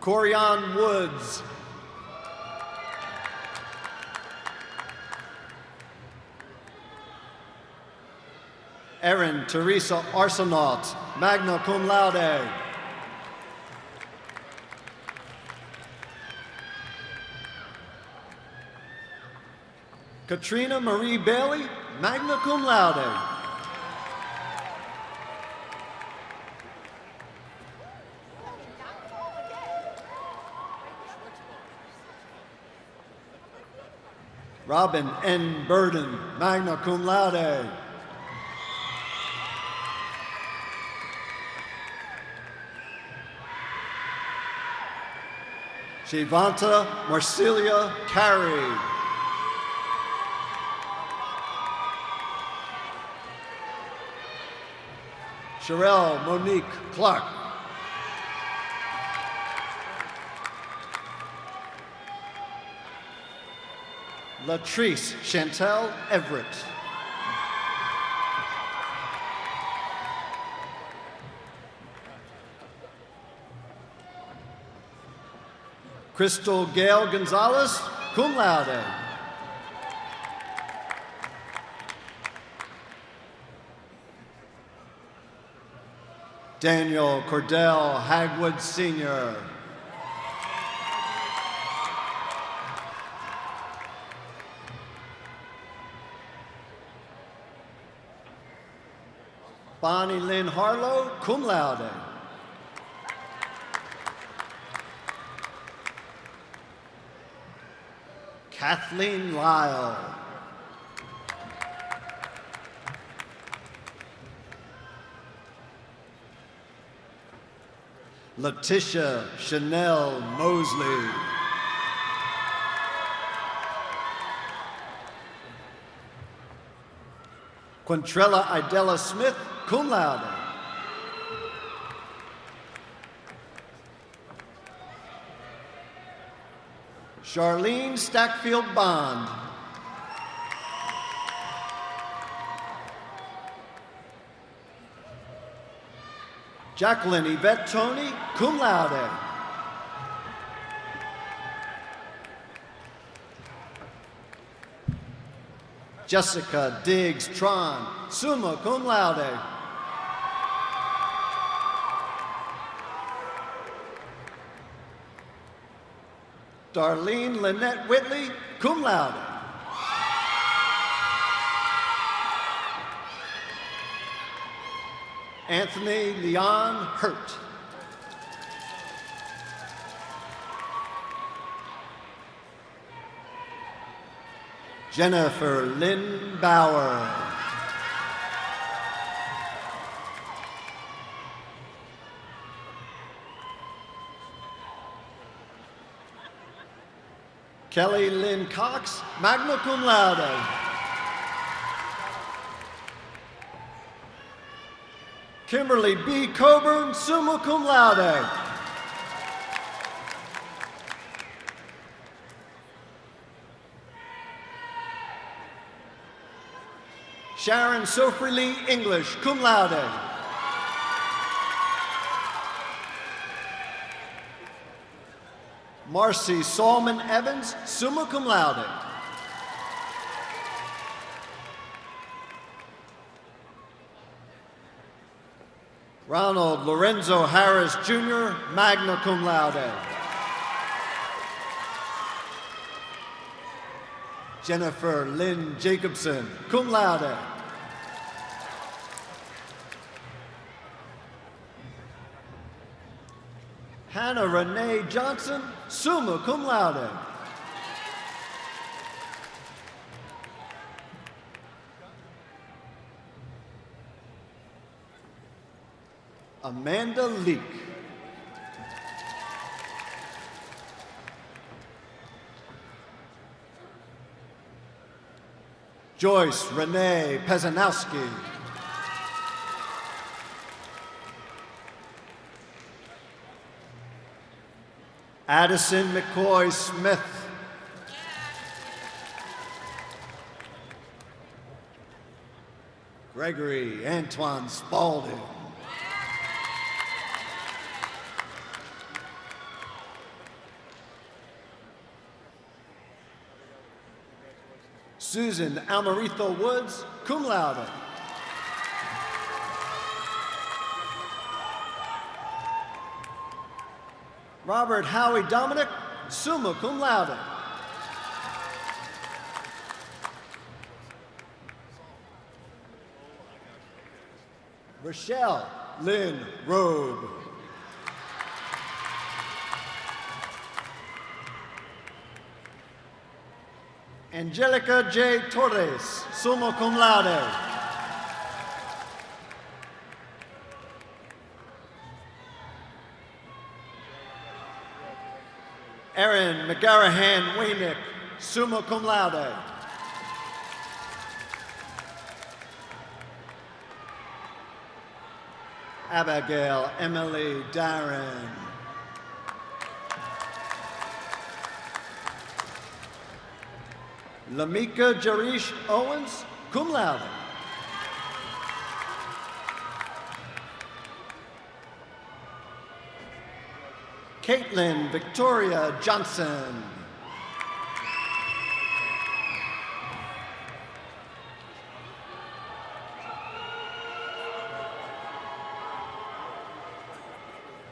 Corian Woods. Erin Teresa Arsenault, magna cum laude. Katrina Marie Bailey, magna cum laude. Robin N. Burden, magna cum laude. Shivanta Marcilia Carey. Sherelle Monique Clark. Latrice Chantel Everett. Crystal Gail Gonzalez, cum laude. Daniel Cordell Hagwood Sr. Bonnie Lynn Harlow, cum laude. Kathleen Lyle. Letitia Chanel Mosley. Quintrella Idella Smith, cum laude. Charlene Stackfield Bond. Jacqueline Yvette Tony, cum laude. Jessica Diggs Tron, summa cum laude. Darlene Lynette Whitley, cum laude. Anthony Leon Hurt. Jennifer Lynn Bauer. Kelly Lynn Cox, magna cum laude. Kimberly B. Coburn, summa cum laude. Sharon Sophie Lee English, cum laude. Marcy Solomon Evans, summa cum laude. Ronald Lorenzo Harris Jr., magna cum laude. Jennifer Lynn Jacobson, cum laude. Hannah Renee Johnson, summa cum laude. Amanda Leak. Joyce Renee Pezanowski. Addison McCoy Smith. Gregory Antoine Spalding. Susan Almaritho Woods, cum laude. Robert Howie Dominic, summa cum laude. Rochelle Lynn Robe. Angelica J. Torres, summa cum laude. Erin McGarahan Waynick, summa cum laude. Abigail Emily Darren. Lamika Jarish Owens, cum laude. Caitlin Victoria Johnson.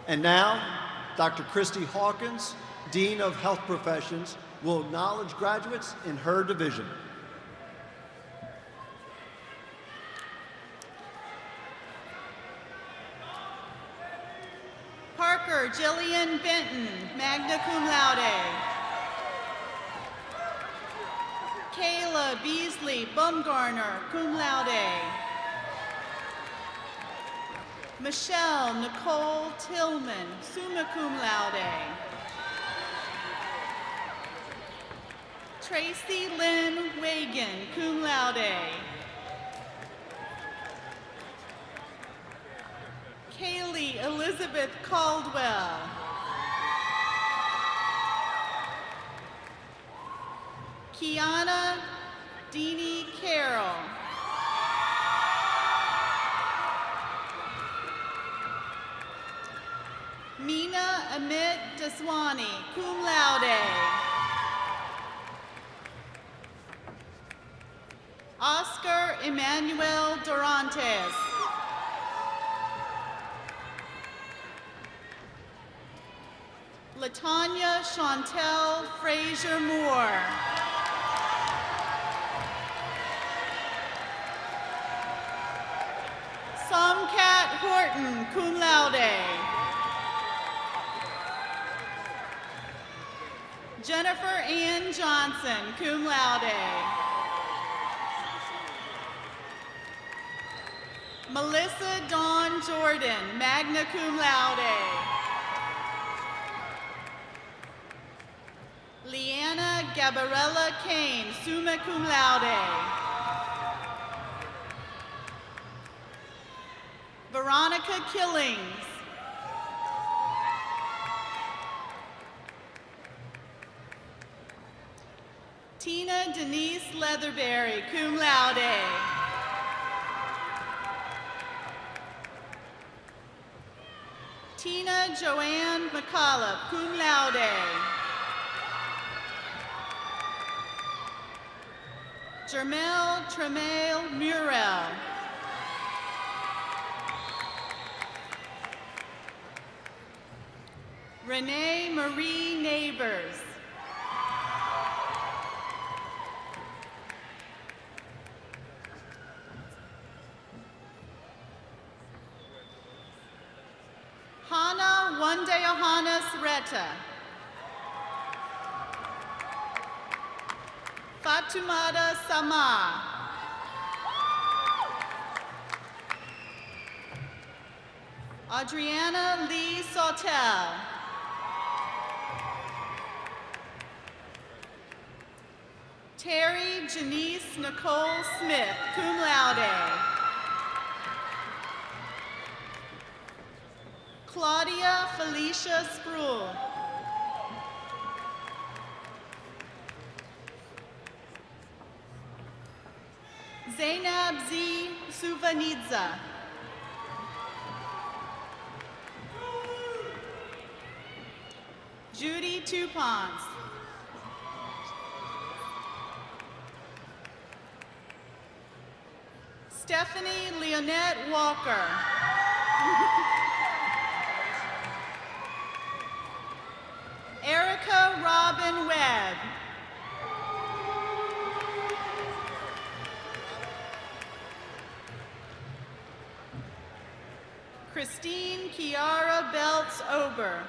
And now, Dr. Christy Hawkins, Dean of Health Professions, will acknowledge graduates in her division. Parker Jillian Benton, magna cum laude. Kayla Beasley Bumgarner, cum laude. Michelle Nicole Tillman, summa cum laude. Tracy Lynn Wagan, cum laude. Kaylee Elizabeth Caldwell. Kiana Deanie Carroll. Mina Amit Daswani, cum laude. Oscar Emmanuel Dorantes. Latanya Chantel Frazier Moore. Somcat Horton, cum laude. Jennifer Ann Johnson, cum laude. Melissa Dawn Jordan, magna cum laude. Leanna Gabarella Kane, summa cum laude. Veronica Killings. Tina Denise Leatherberry, cum laude. Tina Joanne McCullough, cum laude. Jermel Tremail Murrell. Renee Marie Neighbors. Hana Wandeyohana Sreta. Fatumata Sama. Adriana Lee Sautel. Terry Janice Nicole Smith, cum laude. Claudia Felicia Spruill. Zainab Z. Suvanidza. Judy Tupons. Stephanie Leonette Walker. Erica Robin Webb. Christine Kiara Belts Ober.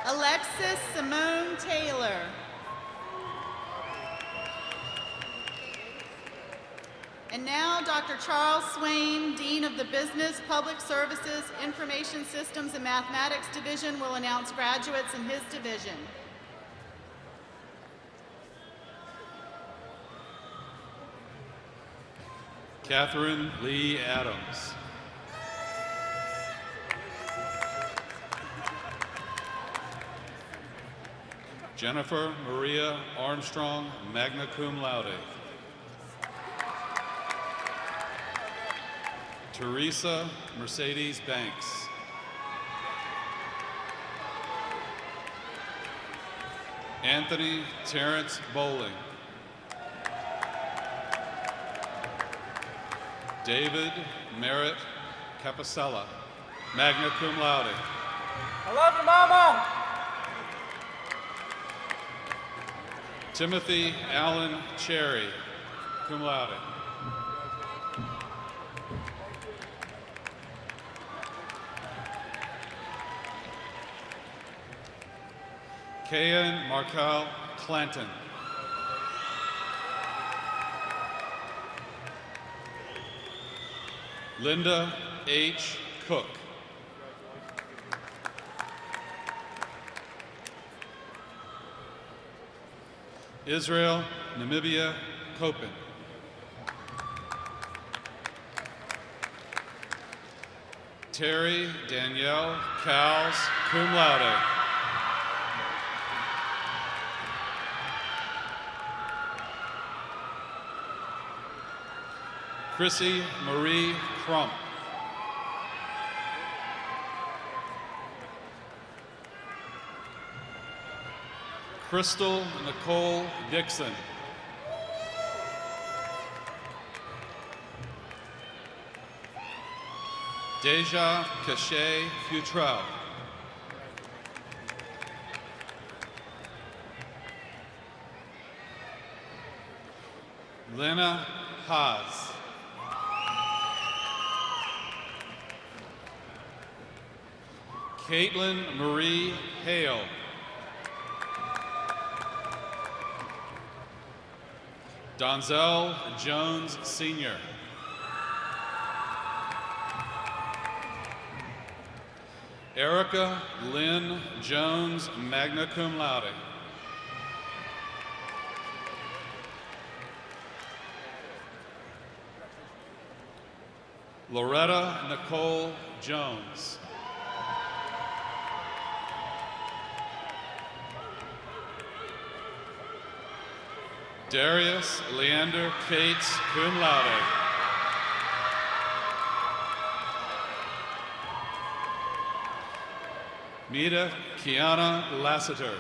Alexis Simone Taylor. And now, Dr. Charles Swain, Dean of the Business, Public Services, Information Systems, and Mathematics Division, will announce graduates in his division. Catherine Lee Adams. Jennifer Maria Armstrong, magna cum laude. Teresa Mercedes Banks. Anthony Terrence Bowling. David Merritt Capicella, magna cum laude. I love you, Mama! Timothy Allen Cherry, cum laude. Kayan Markel Clanton. Linda H. Cook. Israel Namibia Copen. Terry Danielle Cowles, cum laude. Chrissy Marie Crump. Crystal Nicole Dixon. Deja Cachet Futrell. Lena Haas. Caitlin Marie Hale. Donzel Jones Sr. Erica Lynn Jones, magna cum laude. Loretta Nicole Jones. Darius Leander Cates, cum laude. Mita Kiana Lassiter.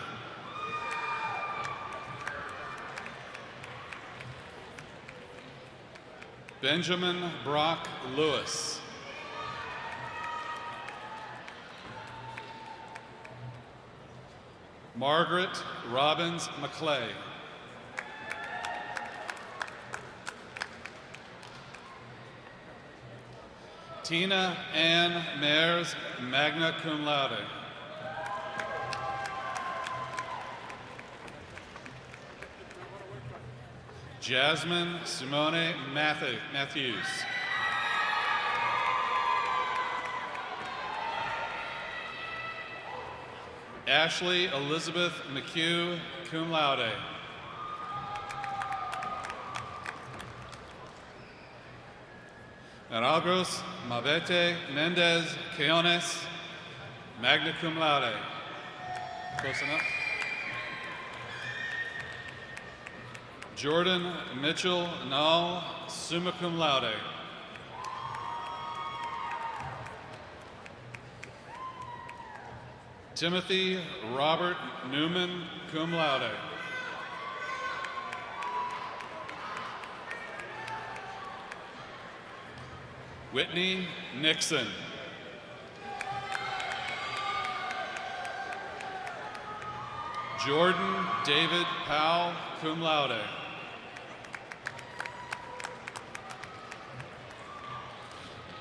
Benjamin Brock Lewis. Margaret Robbins McClay. Tina Ann Mares, magna cum laude. Jasmine Simone Matthews. Ashley Elizabeth McHugh, cum laude. Aragos Mavete Mendez Queones, magna cum laude. Close enough. Jordan Mitchell Nall, summa cum laude. Timothy Robert Newman, cum laude. Whitney Nixon. Jordan David Powell, cum laude.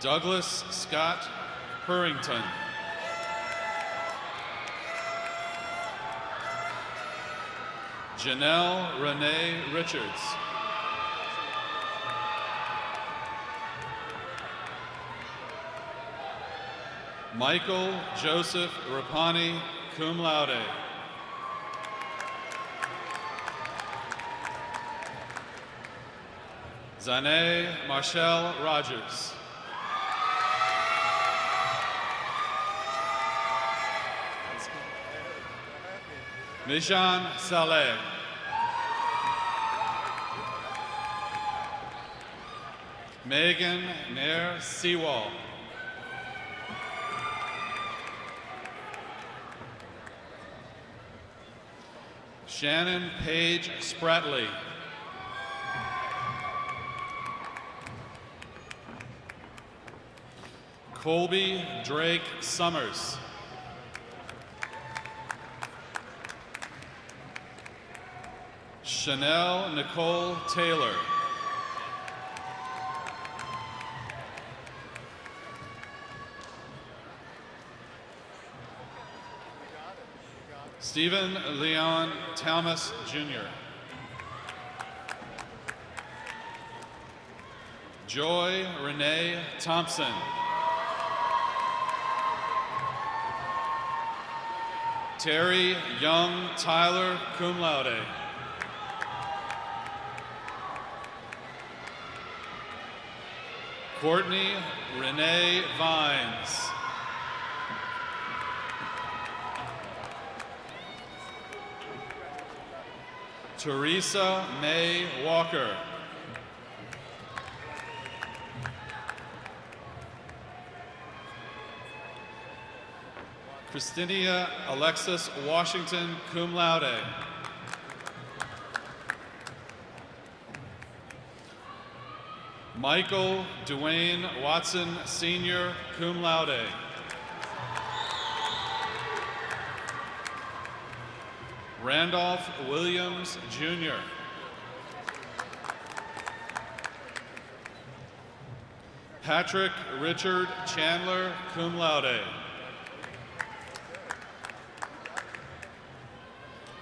Douglas Scott Purrington. Janelle Renee Richards. Michael Joseph Rapani, cum laude. Zane Marshall Rogers. Mijan Saleh. Megan Nair Sewall. Shannon Paige Spratley. Colby Drake Summers. Chanel Nicole Taylor. Stephen Leon Thomas, Jr. Joy Renee Thompson. Terry Young Tyler, cum laude. Courtney Renee Vines. Teresa May Walker. Christinia Alexis Washington, cum laude. Michael Dwayne Watson, Sr., cum laude. Randolph Williams, Jr. Patrick Richard Chandler, cum laude.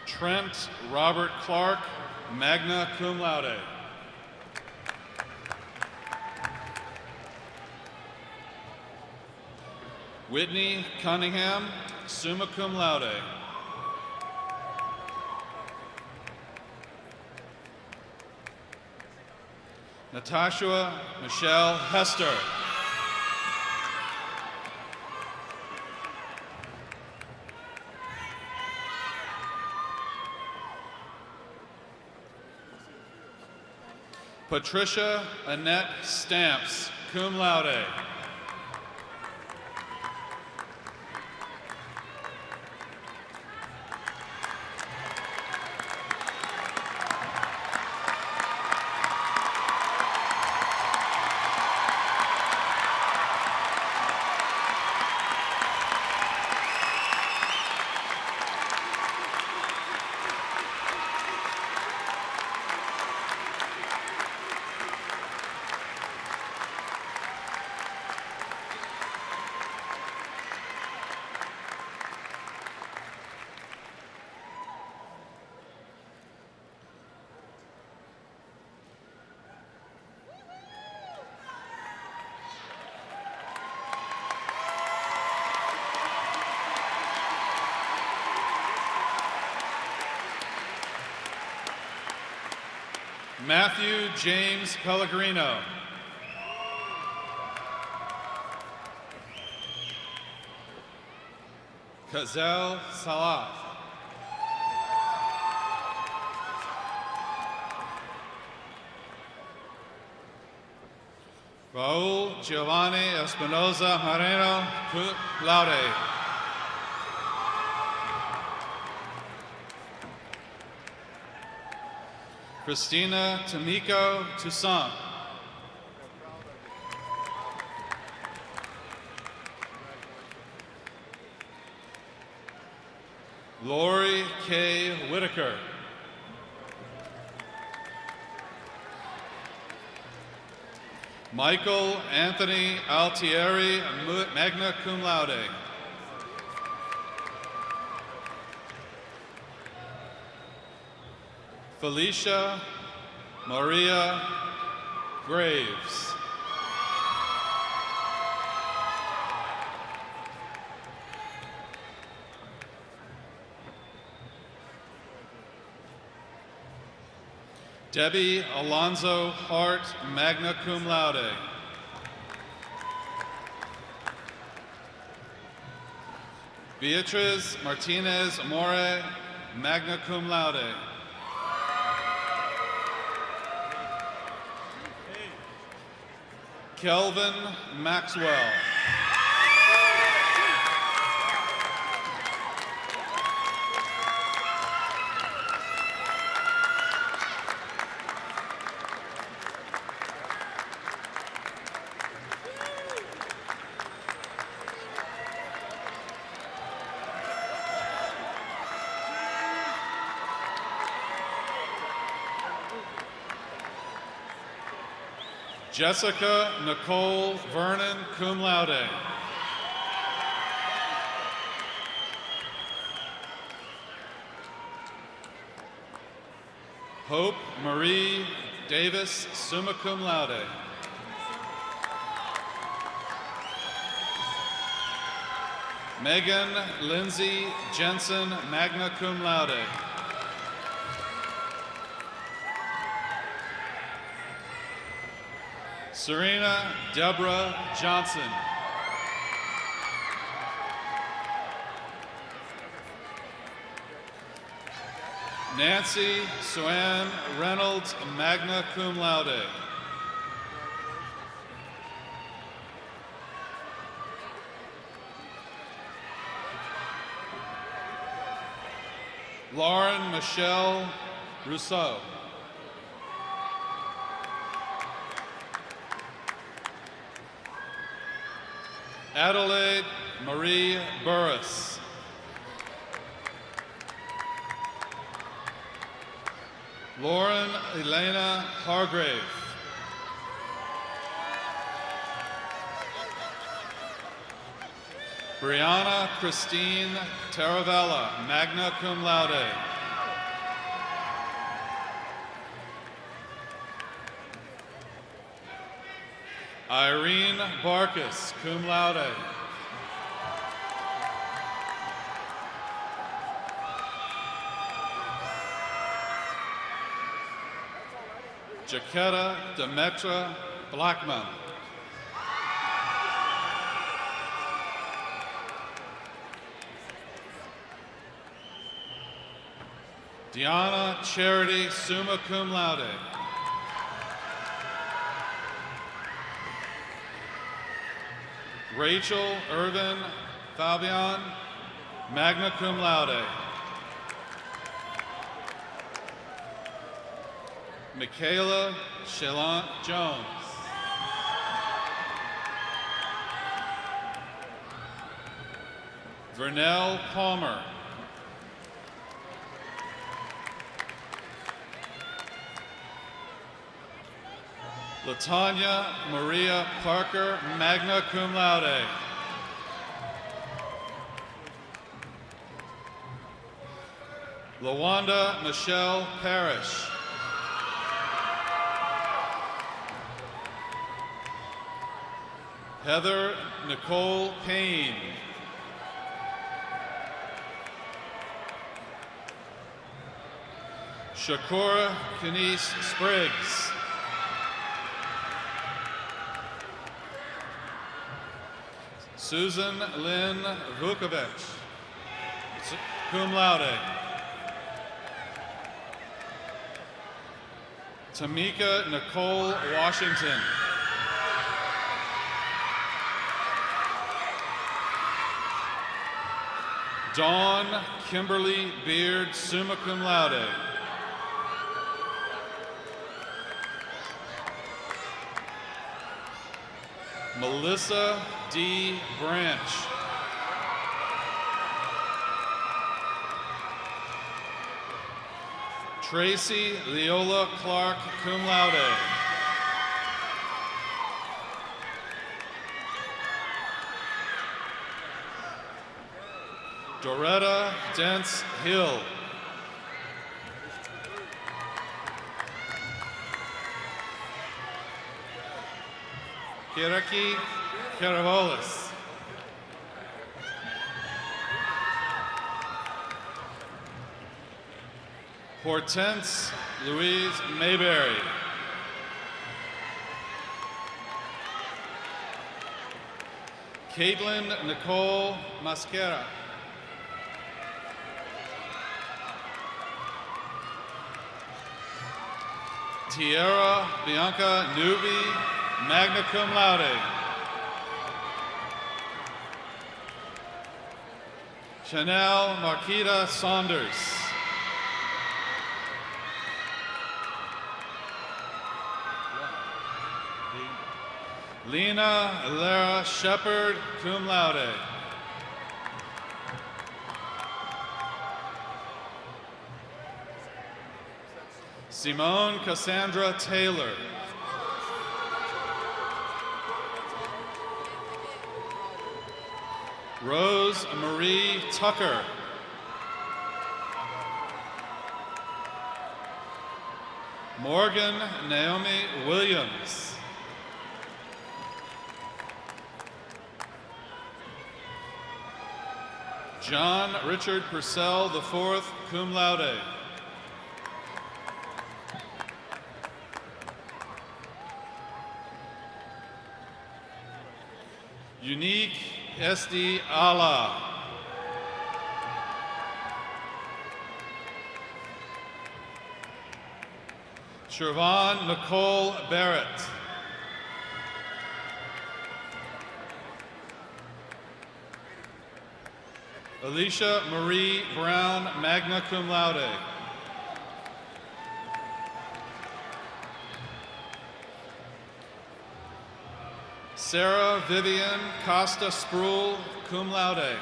Trent Robert Clark, magna cum laude. Whitney Cunningham, summa cum laude. Natasha Michelle Hester. Patricia Annette Stamps, cum laude. Matthew James Pellegrino. Kazel Salah. Raul Giovanni Espinoza Moreno, cum laude. Christina Tamiko Toussaint. Lori K. Whitaker. Michael Anthony Altieri, magna cum laude. Felicia Maria Graves. Debbie Alonzo Hart, magna cum laude. Beatriz Martinez Amore, magna cum laude. Kelvin Maxwell. Jessica Nicole Vernon, cum laude. Hope Marie Davis, summa cum laude. Megan Lindsay Jensen, magna cum laude. Serena Deborah Johnson. Nancy Swan Reynolds, magna cum laude. Lauren Michelle Rousseau. Adelaide Marie Burris. Lauren Elena Hargrave. Brianna Christine Taravella, magna cum laude. Irene Barkus, cum laude. Jaquetta Demetra Blackman. Deanna Charity, summa cum laude. Rachel Irvin Fabian, magna cum laude. Michaela Shallant Jones. Vernell Palmer. Latanya Maria Parker, magna cum laude. Lawanda Michelle Parrish. Heather Nicole Payne. Shakura Kenise Spriggs. Susan Lynn Vukovic, cum laude. Tamika Nicole Washington. Dawn Kimberly Beard, summa cum laude. Melissa D. Branch. Tracy Leola Clark, cum laude. Doretta Dents Hill. Kiraki Karavolis. Hortense Louise Mayberry. Caitlin Nicole Mascara. Tierra Bianca Newby, magna cum laude. Chanel Marquita Saunders. Lena Lara Shepard, cum laude. Simone Cassandra Taylor. Rose Marie Tucker. Morgan Naomi Williams. John Richard Purcell IV, cum laude. Unique SD Allah. Shervon Nicole Barrett. Alicia Marie Brown, magna cum laude. Sarah Vivian Costa Sproul, cum laude.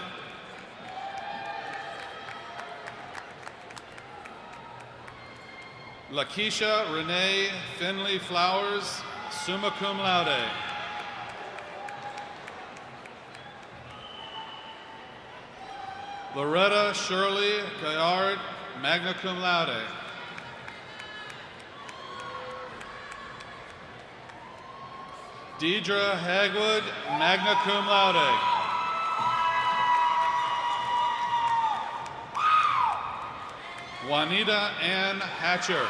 Lakeisha Renee Finley Flowers, summa cum laude. Loretta Shirley Gaillard, magna cum laude. Deidre Hagwood, magna cum laude. Juanita Ann Hatcher.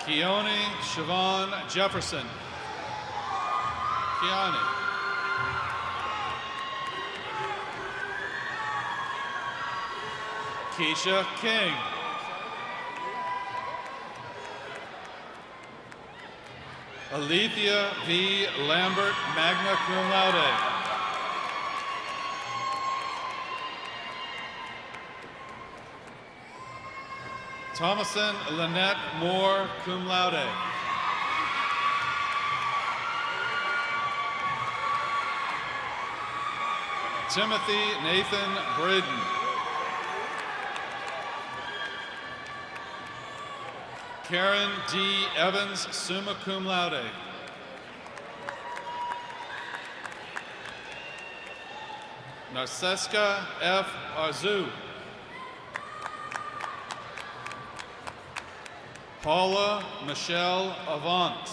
Keone Siobhan Jefferson. Keone. Keisha King. Alethea V. Lambert, magna cum laude. Thomason Lynette Moore, cum laude. Timothy Nathan Braden. Karen D. Evans, summa cum laude. Narceska F. Arzu. Paula Michelle Avant.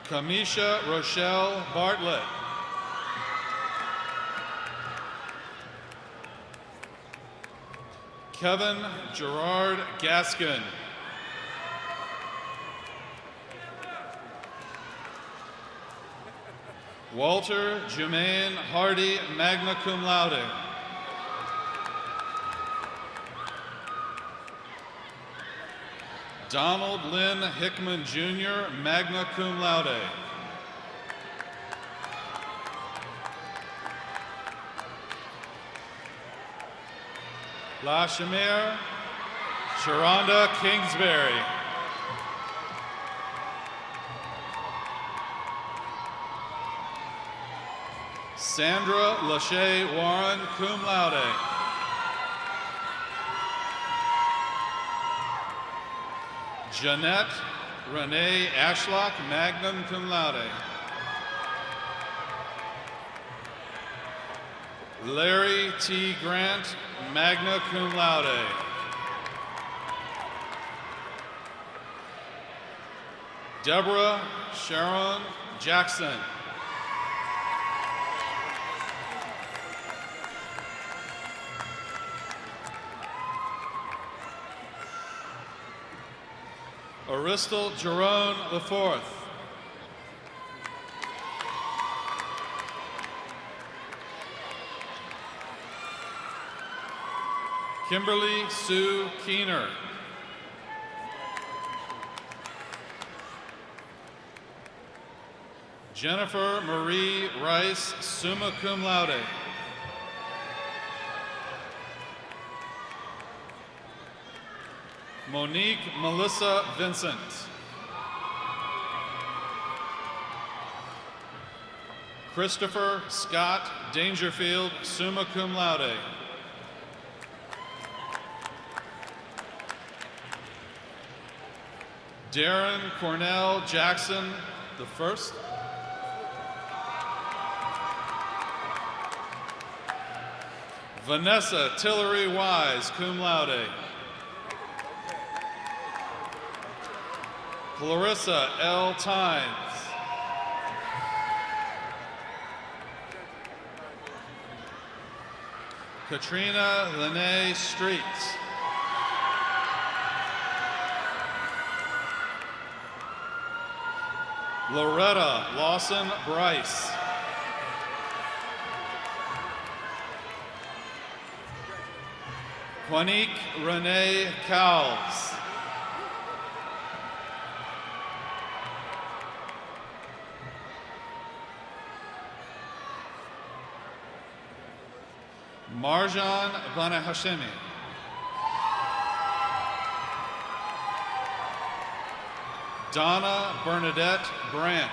Kamisha Rochelle Bartlett. Kevin Gerard Gaskin. Walter Jermaine Hardy, magna cum laude. Donald Lynn Hickman Jr., magna cum laude. La Shamir Sharonda Kingsbury. Sandra Lachey Warren, cum laude. Jeanette Renee Ashlock, magna cum laude. Larry T. Grant, magna cum laude. Deborah Sharon Jackson. Aristal Jerome IV. Kimberly Sue Keener. Jennifer Marie Rice, summa cum laude. Monique Melissa Vincent. Christopher Scott Dangerfield, summa cum laude. Darren Cornell Jackson, the first. Vanessa Tillery Wise, cum laude. Clarissa L. Tynes. Katrina Lene Street. Loretta Lawson Bryce. Quanique Renee Cowles. Marjan Bana Hashemi. Donna Bernadette Branch.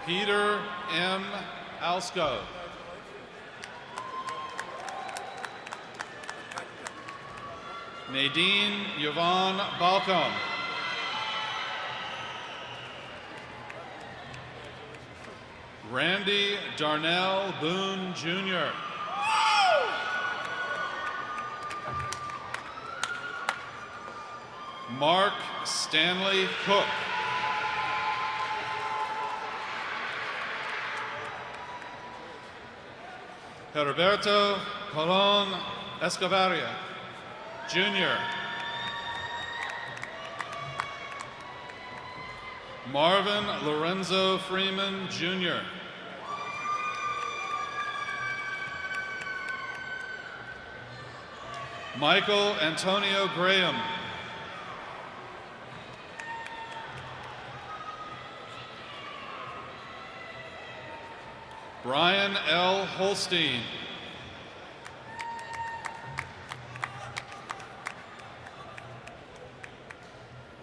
Peter M. Alsco. Nadine Yvonne Balcom. Randy Darnell Boone, Jr. Mark Stanley Cook. Heriberto Colon Escovaria, Jr. Marvin Lorenzo Freeman, Jr. Michael Antonio Graham. Brian L. Holstein.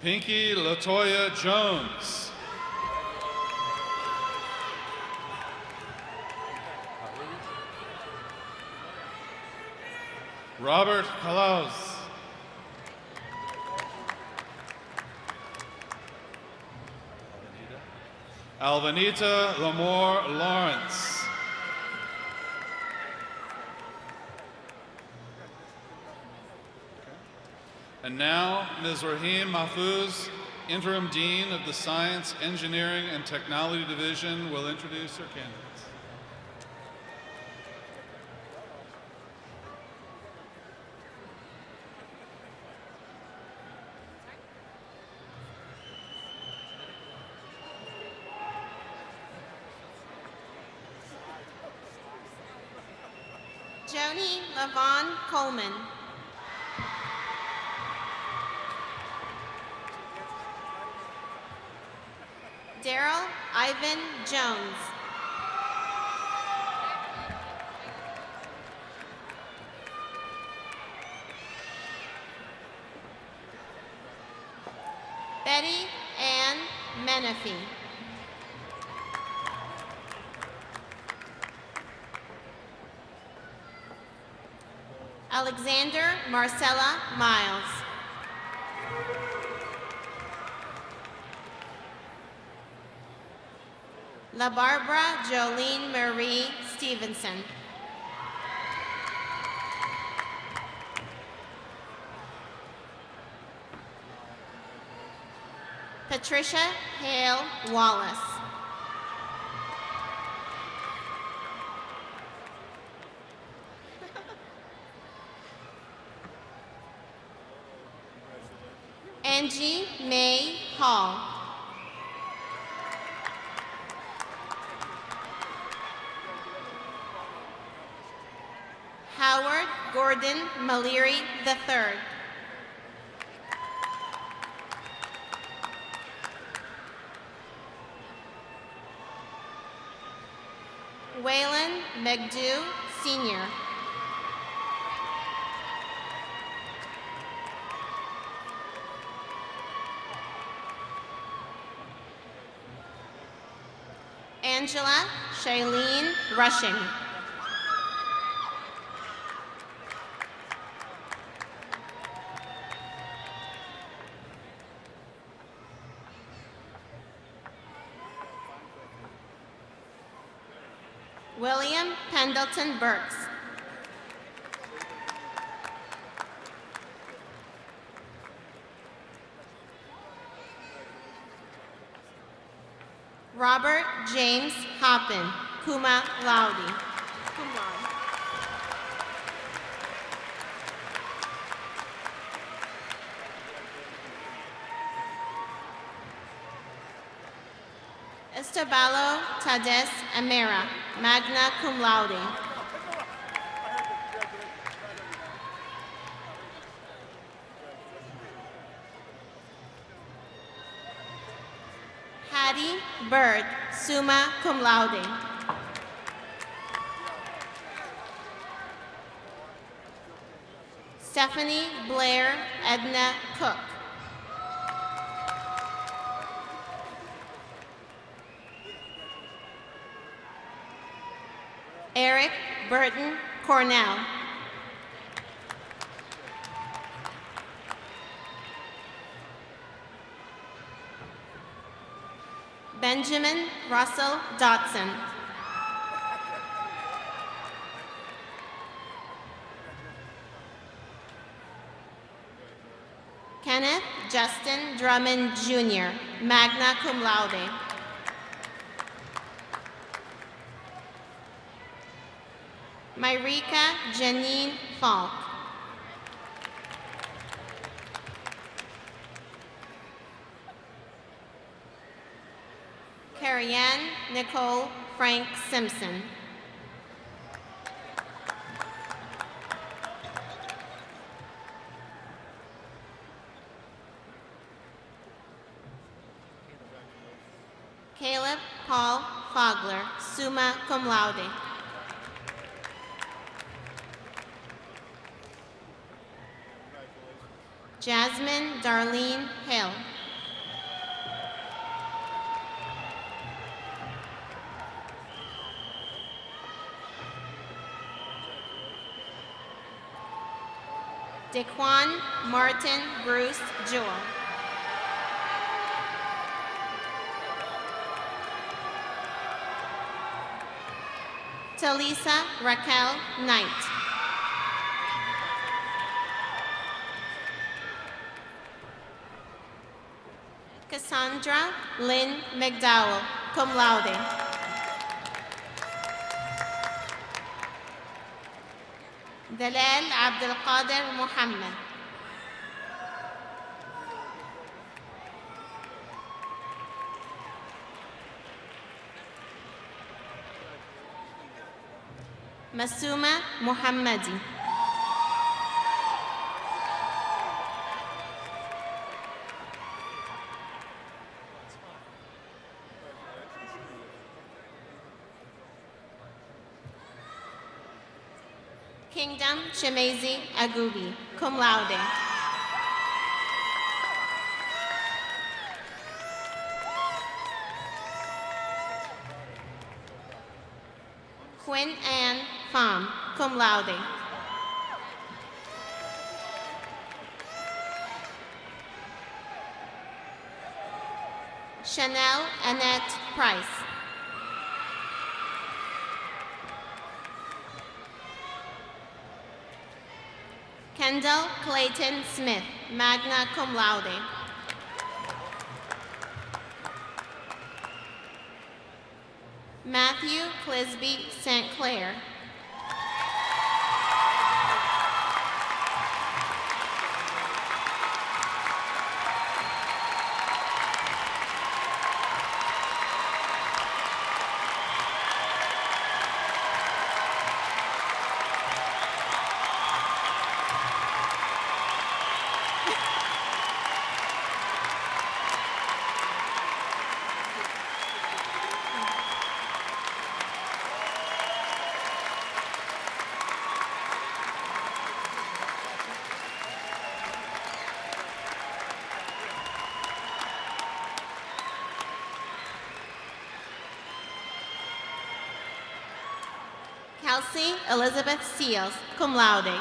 Pinky Latoya Jones. Robert Calaus. Alvanita Lamore Lawrence. And now, Ms. Rahim Mahfouz, Interim Dean of the Science, Engineering, and Technology Division, will introduce her candidates. Joni Lavon Coleman. Daryl Ivan Jones. Betty Ann Menifee. Alexander Marcella Miles. La Barbara Jolene Marie Stevenson. Patricia Hale Wallace. Angie Mae Hall. Howard Gordon Maliri III. Waylon McDew Sr. Angela Shailene Rushing. William Pendleton Burks. Robert James Hoppin, cum laude. Cum laude. Estabalo Tades Amera, magna cum laude. Hattie Bird, summa cum laude. Stephanie Blair Edna Cook. Eric Burton Cornell. Benjamin Russell Dotson. Kenneth Justin Drummond Jr., magna cum laude. Myrika Janine Falk. Carrie-Ann Nicole Frank Simpson. Caleb Paul Fogler, summa cum laude. Jasmine Darlene Hill. Daquan Martin Bruce Jewell. Talisa Raquel Knight. Cassandra Lynn McDowell, cum laude. Dalal Abdelkader Mohammed. Masuma Mohammadi. Kingdom Chemezi Agubi, cum laude. Quinn Ann Pham, cum laude. Chanel Annette Price. Kendall Clayton Smith, magna cum laude. Matthew Clisby St. Clair. Kelsey Elizabeth Seals, cum laude.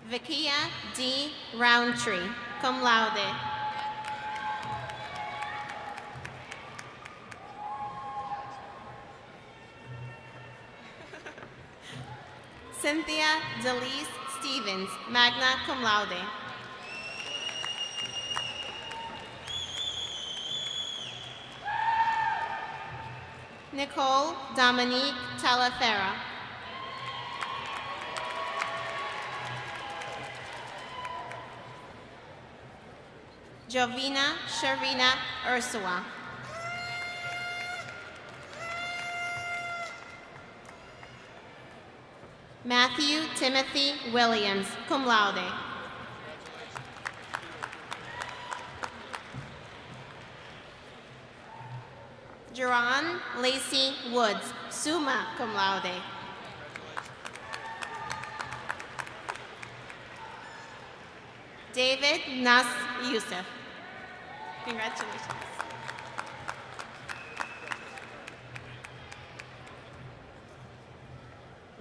Vikia D. Roundtree, cum laude. Cynthia Delise Stevens, magna cum laude. Nicole Dominique Talaferra. Jovina Sharina Ursula. Matthew Timothy Williams, cum laude. Jerron Lacey Woods, summa cum laude. David Nas Youssef. Congratulations.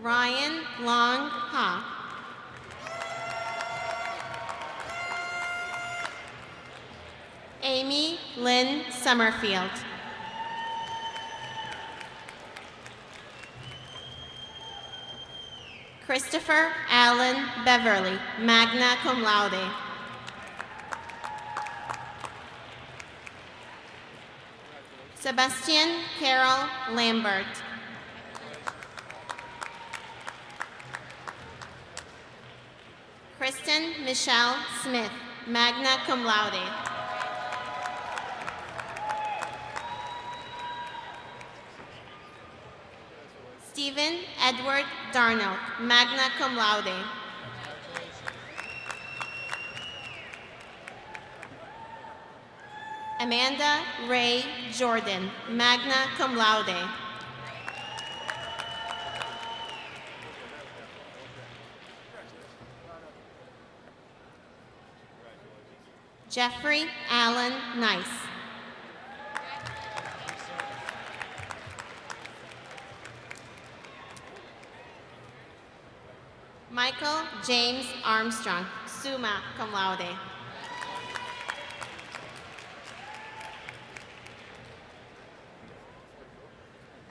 Ryan Long Ha. Amy Lynn Summerfield. Christopher Allen Beverly, magna cum laude. Sebastian Carol Lambert. Kristen Michelle Smith, magna cum laude. Stephen Edward Darnold, magna cum laude. Amanda Ray Jordan, magna cum laude. Jeffrey Allen Nice. Michael James Armstrong, summa cum laude.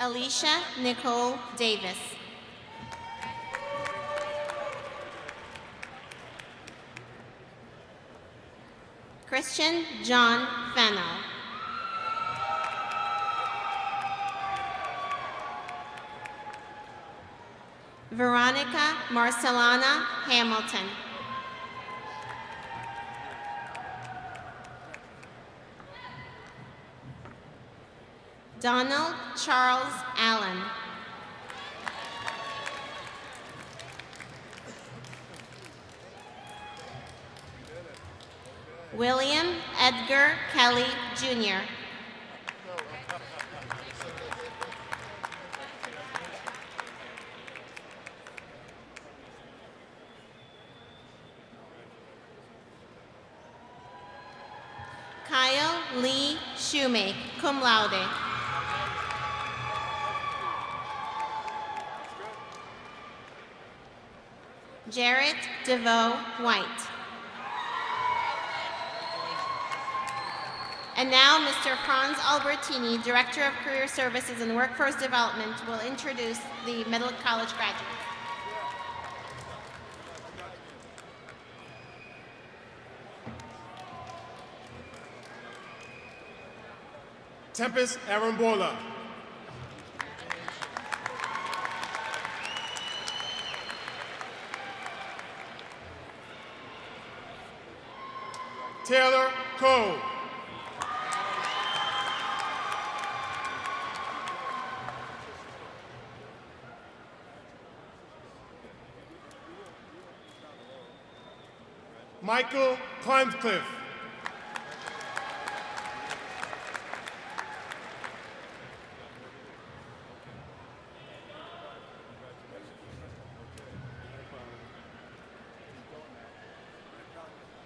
Alicia Nicole Davis. Christian John Fennell. Veronica Marcelana Hamilton. Donald Charles Allen. William Edgar Kelly, Jr. Shoemake, cum laude. Jarrett DeVoe White. And now, Mr. Franz Albertini, Director of Career Services and Workforce Development, will introduce the middle college graduates. Tempest Arambola. Taylor Cole. Michael Climcliffe.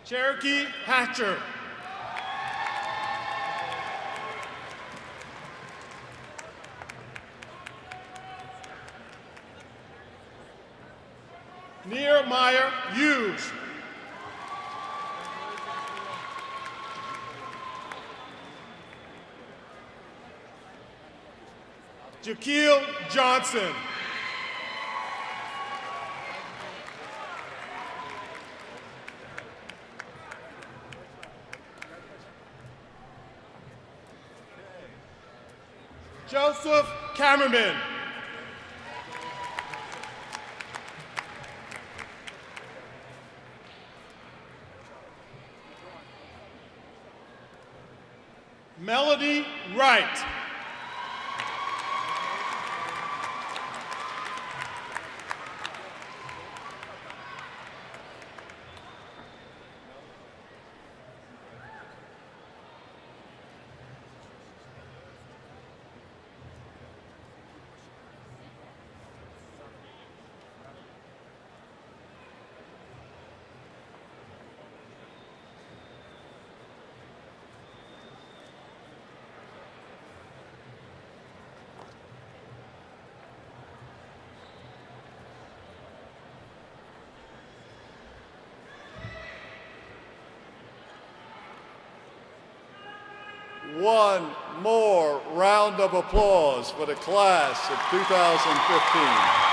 Cherokee Hatcher. Nehemiah Hughes. Jaquil Johnson. Joseph Cameraman. Melody Wright. One more round of applause for the class of 2015.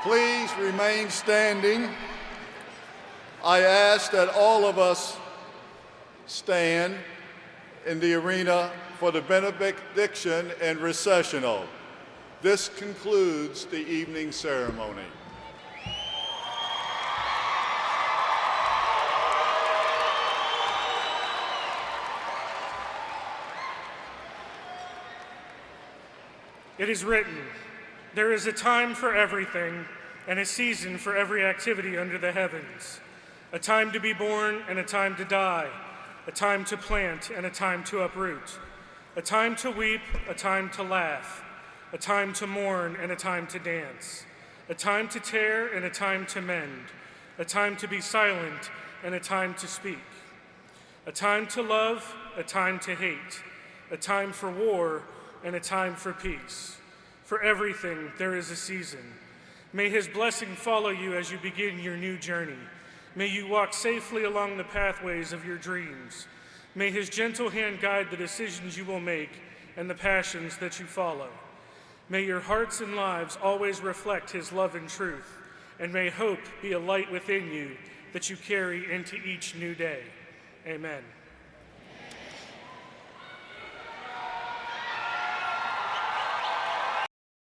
Please remain standing. I ask that all of us stand in the arena for the benediction and recessional. This concludes the evening ceremony. It is written, "There is a time for everything, and a season for every activity under the heavens, a time to be born and a time to die, a time to plant and a time to uproot, a time to weep, a time to laugh, a time to mourn and a time to dance, a time to tear and a time to mend, a time to be silent and a time to speak, a time to love, a time to hate, a time for war and a time for peace. For everything there is a season. May his blessing follow you as you begin your new journey. May you walk safely along the pathways of your dreams. May his gentle hand guide the decisions you will make and the passions that you follow. May your hearts and lives always reflect his love and truth, and may hope be a light within you that you carry into each new day. Amen.